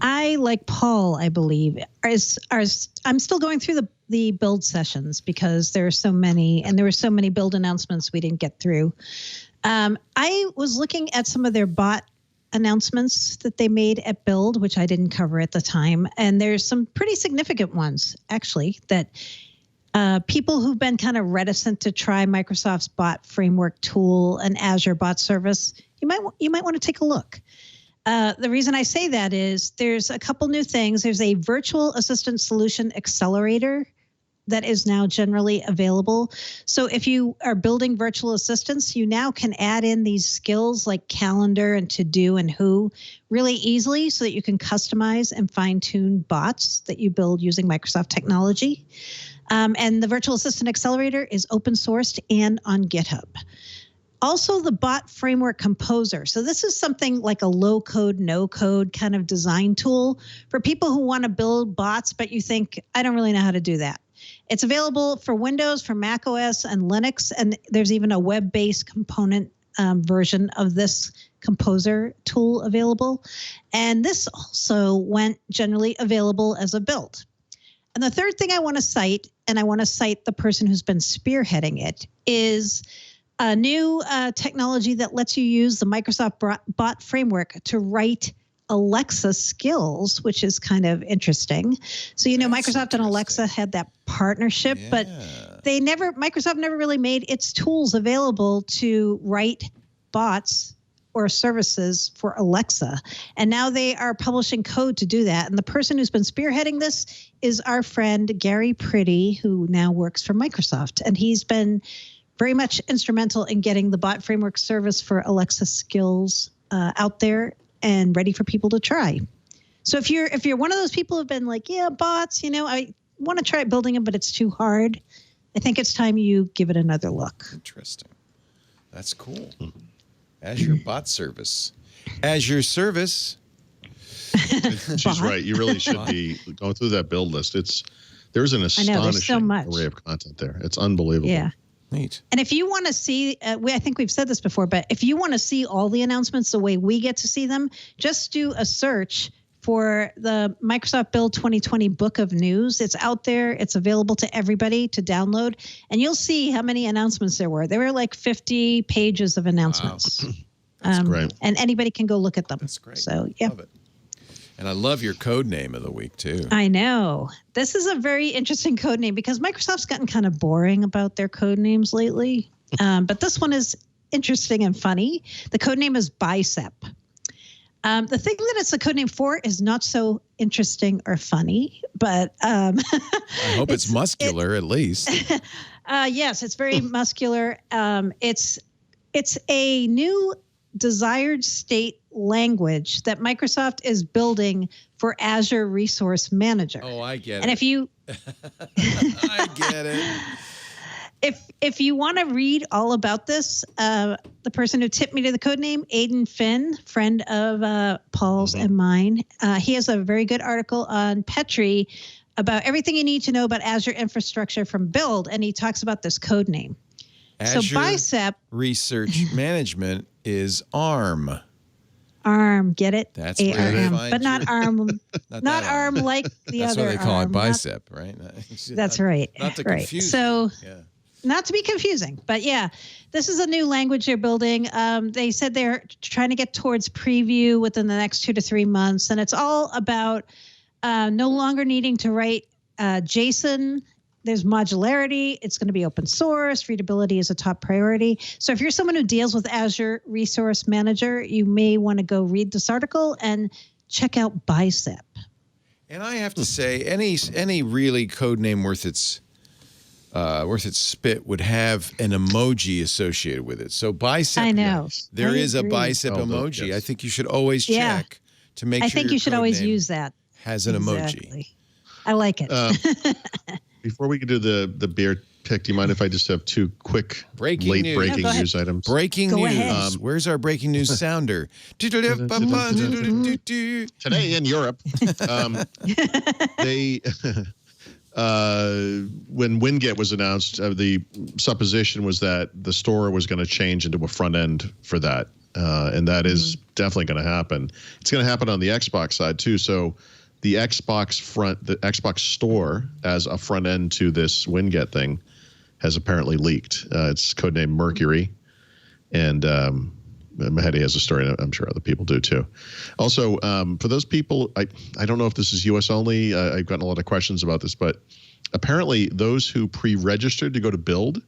I, like Paul, I believe, I'm still going through the build sessions because there are so many, and there were so many build announcements we didn't get through. I was looking at some of their bot announcements that they made at Build, which I didn't cover at the time. And there's some pretty significant ones, actually, that people who've been kind of reticent to try Microsoft's bot framework tool and Azure bot service, you might want to take a look. The reason I say that is there's a couple new things. There's a virtual assistant solution accelerator that is now generally available. So if you are building virtual assistants, you now can add in these skills like calendar and to-do and who really easily so that you can customize and fine-tune bots that you build using Microsoft technology. And the Virtual Assistant Accelerator is open sourced and on GitHub. Also, the Bot Framework Composer. So this is something like a low-code, no-code kind of design tool for people who want to build bots, but you think, I don't really know how to do that. It's available for Windows, for Mac OS, and Linux, and there's even a web-based component version of this composer tool available. And this also went generally available as a build. And the third thing I want to cite, and I want to cite the person who's been spearheading it, is a new technology that lets you use the Microsoft Bot Framework to write Alexa skills, which is kind of interesting. So, Microsoft and Alexa had that partnership, but Microsoft never really made its tools available to write bots or services for Alexa. And now they are publishing code to do that. And the person who's been spearheading this is our friend Gary Pretty, who now works for Microsoft. And he's been very much instrumental in getting the bot framework service for Alexa skills out there and ready for people to try. So if you're one of those people who've been like, yeah, bots, I want to try building them, but it's too hard, I think it's time you give it another look. Interesting. That's cool. Azure bot service. Azure service. She's right. You really should be going through that build list. There's an astonishing array of content there. It's unbelievable. Yeah. Neat. And if you want to see, I think we've said this before, but if you want to see all the announcements the way we get to see them, just do a search for the Microsoft Build 2020 Book of News. It's out there. It's available to everybody to download. And you'll see how many announcements there were. There were like 50 pages of announcements. Wow. That's great. And anybody can go look at them. That's great. So, yeah. Love it. And I love your code name of the week, too. I know. This is a very interesting code name because Microsoft's gotten kind of boring about their code names lately. But this one is interesting and funny. The code name is Bicep. The thing that it's a code name for is not so interesting or funny, but I hope it's muscular at least. Yes, it's very muscular. It's a new desired state language that Microsoft is building for Azure Resource Manager. Oh, I get it. And if you I get it. If you want to read all about this, the person who tipped me to the code name, Aidan Finn, friend of Paul's and mine, he has a very good article on Petri about everything you need to know about Azure infrastructure from build, and he talks about this code name. Azure so Bicep Research Management is ARM. ARM, get it? That's where they ARM, find but not your- ARM, Not not that ARM like the That's other. why they call ARM, it Bicep, right? That's right. Not to right. confuse. So. Yeah. Not to be confusing, but yeah, this is a new language they're building. They said they're trying to get towards preview within the next 2 to 3 months, and it's all about no longer needing to write JSON. There's modularity. It's going to be open source. Readability is a top priority. So if you're someone who deals with Azure Resource Manager, you may want to go read this article and check out Bicep. And I have to say, any really code name worth its spit would have an emoji associated with it. So Bicep, I know. there I is a agree. Bicep emoji. Yes. I think you should always check to make sure I think your you should code always name use that. has an emoji. Exactly. I like it. Before we can do the beer pick, do you mind if I just have two quick Breaking late news. breaking No, go news items? Breaking Go news. ahead. Where's our breaking news sounder? Today in Europe, they when WinGet was announced, the supposition was that the store was going to change into a front end for that, and that is definitely going to happen. It's going to happen on the Xbox side too. So the Xbox store as a front end to this WinGet thing has apparently leaked. It's codenamed Mercury, and Mehdi has a story, and I'm sure other people do too. Also, for those people, I don't know if this is US only. I've gotten a lot of questions about this, but apparently those who pre-registered to go to build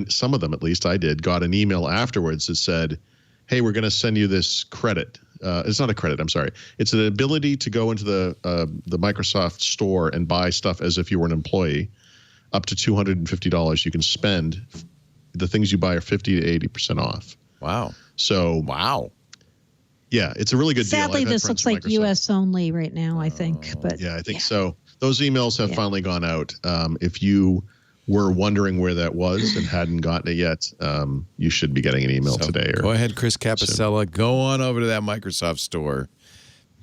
some of them, at least I did, got an email afterwards that said, hey, we're going to send you this credit. It's not a credit, I'm sorry. It's an ability to go into the Microsoft store and buy stuff as if you were an employee. Up to $250 you can spend. The things you buy are 50 to 80% off. Wow. So wow. Yeah, it's a really good deal. Sadly, this looks like US only right now, I think. But yeah, I think so. Those emails have finally gone out. If you were wondering where that was and hadn't gotten it yet, you should be getting an email today. Go ahead, Chris Capicella. Go on over to that Microsoft store.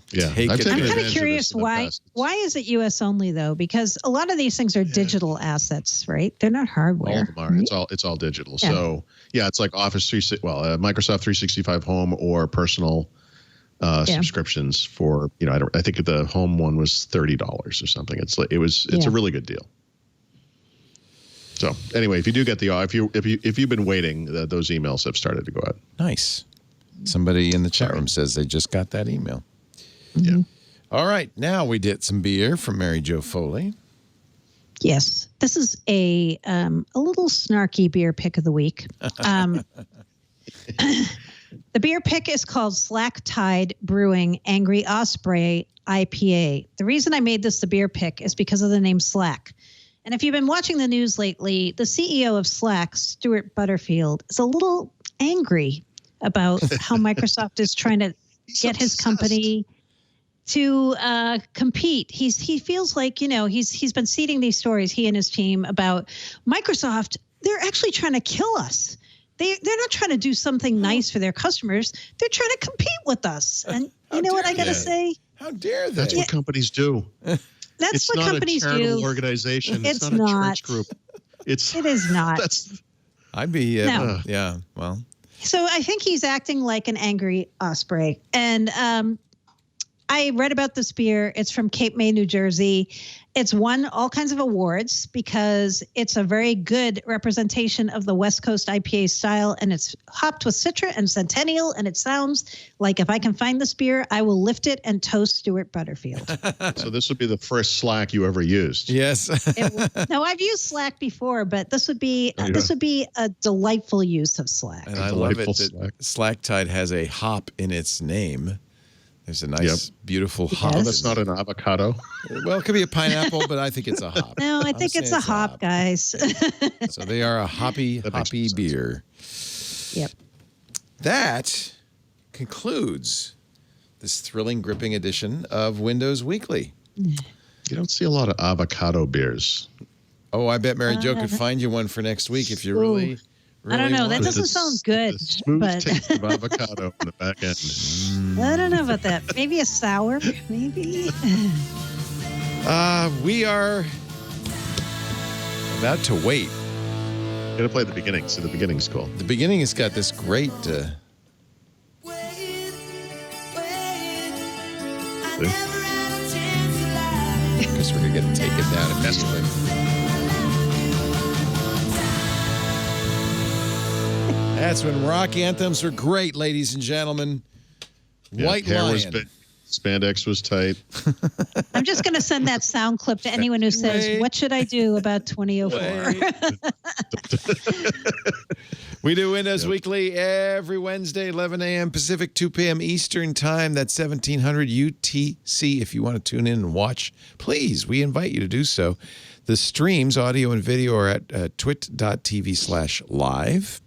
Yeah, Take it. I'm kind of curious why is it US only though? Because a lot of these things are digital assets, right? They're not hardware. All of them are. Right? It's all digital. Yeah. So yeah, it's like Office Microsoft 365 Home or personal subscriptions for I think the home one was $30 or something. It's a really good deal. So anyway, if you do get if you've been waiting, those emails have started to go out. Nice. Somebody in the chat room says they just got that email. Yeah. All right. Now we did some beer from Mary Jo Foley. Yes. This is a little snarky beer pick of the week. The beer pick is called Slack Tide Brewing Angry Osprey IPA. The reason I made this the beer pick is because of the name Slack. And if you've been watching the news lately, the CEO of Slack, Stuart Butterfield, is a little angry about how Microsoft is trying to get his company to compete. He feels like, he's been seeding these stories, he and his team, about Microsoft. They're actually trying to kill us. They're not trying to do something nice for their customers. They're trying to compete with us. And you know what I got to say? How dare they? That's what companies do. That's what companies do. It's not a charitable organization. It's not a church group. It is not. I'd be, No. yeah, well. So I think he's acting like an angry osprey. And I read about this beer. It's from Cape May, New Jersey. It's won all kinds of awards because it's a very good representation of the West Coast IPA style, and it's hopped with Citra and Centennial, and it sounds like if I can find this beer, I will lift it and toast Stuart Butterfield. So this would be the first Slack you ever used. Yes. No, I've used Slack before, but this would be a delightful use of Slack. And I love it that Slack Tide has a hop in its name. There's a nice, beautiful hop. Oh, that's not an avocado. Well, it could be a pineapple, but I think it's a hop. No, I think it's a hop, guys. So they are a hoppy beer. Yep. That concludes this thrilling, gripping edition of Windows Weekly. You don't see a lot of avocado beers. Oh, I bet Mary Jo could find you one for next week if you really I don't know. That doesn't sound good. The smooth taste of avocado on the back end. I don't know about that. Maybe a sour, maybe. We are about to wait. You gotta play the beginning. So the beginning's cool. The beginning has got this great. I guess we're gonna take it down immediately. That's when rock anthems are great, ladies and gentlemen. White hair Lion. was big. Spandex was tight. I'm just going to send that sound clip to anyone who says, what should I do about 2004? We do Windows Weekly every Wednesday, 11 a.m. Pacific, 2 p.m. Eastern Time. That's 1700 UTC. If you want to tune in and watch, please, we invite you to do so. The streams, audio and video, are at twit.tv/live.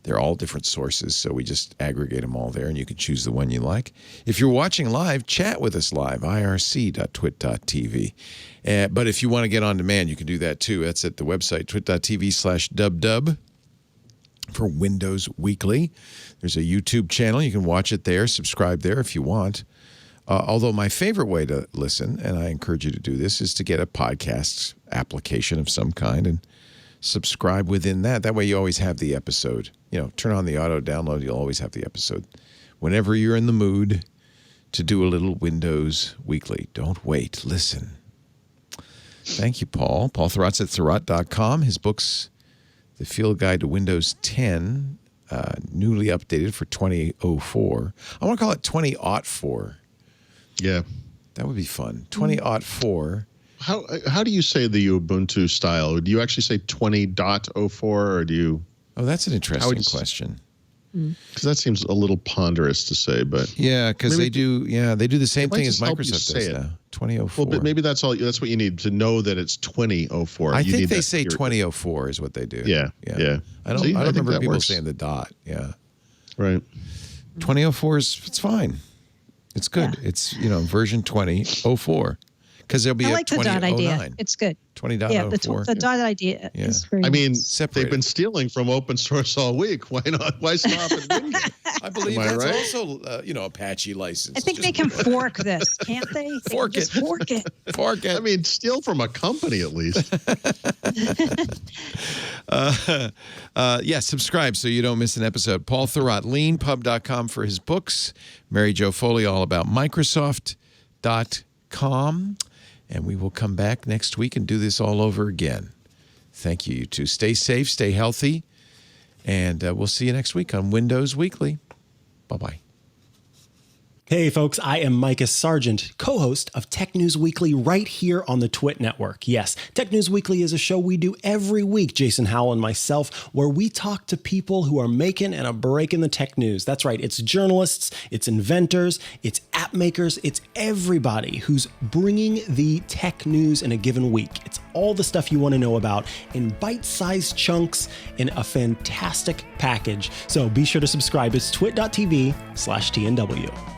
They're all different sources, so we just aggregate them all there, and you can choose the one you like. If you're watching live, chat with us live, irc.twit.tv. But if you want to get on demand, you can do that too. That's at the website, twit.tv/dubdub for Windows Weekly. There's a YouTube channel. You can watch it there, subscribe there if you want. Although my favorite way to listen, and I encourage you to do this, is to get a podcast application of some kind and subscribe within that. That way you always have the episode. You know, turn on the auto download. You'll always have the episode. Whenever you're in the mood to do a little Windows Weekly, don't wait. Listen. Thank you, Paul. Paul Thurrott's at Thurrott.com. His book's The Field Guide to Windows 10, newly updated for 2004. I want to call it 2004. Yeah. That would be fun. 2004. How do you say the Ubuntu style? Do you actually say 20.04 or do you? Oh, that's an interesting question. Because that seems a little ponderous to say, but yeah, because they do the same thing as Microsoft does now. 2004. Well, but maybe that's all. That's what you need to know that it's 2004. I think they say 2004 is what they do. Yeah. I don't remember people saying the dot. Yeah. Right. 2004 it's fine. It's good. Yeah. It's version 2004. Because there'll be I like a 2009. The dot idea. It's good. 20.04. Yeah, the dot idea is very they've been stealing from open source all week. Why not? Why stop at WinGet? I believe that's also, Apache license. I think they can fork this, can't they? Fork it. Fork it. Fork it. I mean, steal from a company at least. Subscribe so you don't miss an episode. Paul Thurrott, leanpub.com for his books. Mary Jo Foley, all about Microsoft.com. And we will come back next week and do this all over again. Thank you, you two. Stay safe, stay healthy, and we'll see you next week on Windows Weekly. Bye-bye. Hey folks, I am Micah Sargent, co-host of Tech News Weekly right here on the Twit Network. Yes, Tech News Weekly is a show we do every week, Jason Howell and myself, where we talk to people who are making and a break in the tech news. That's right, it's journalists, it's inventors, it's app makers, it's everybody who's bringing the tech news in a given week. It's all the stuff you want to know about in bite-sized chunks in a fantastic package. So be sure to subscribe. It's twit.tv/TNW.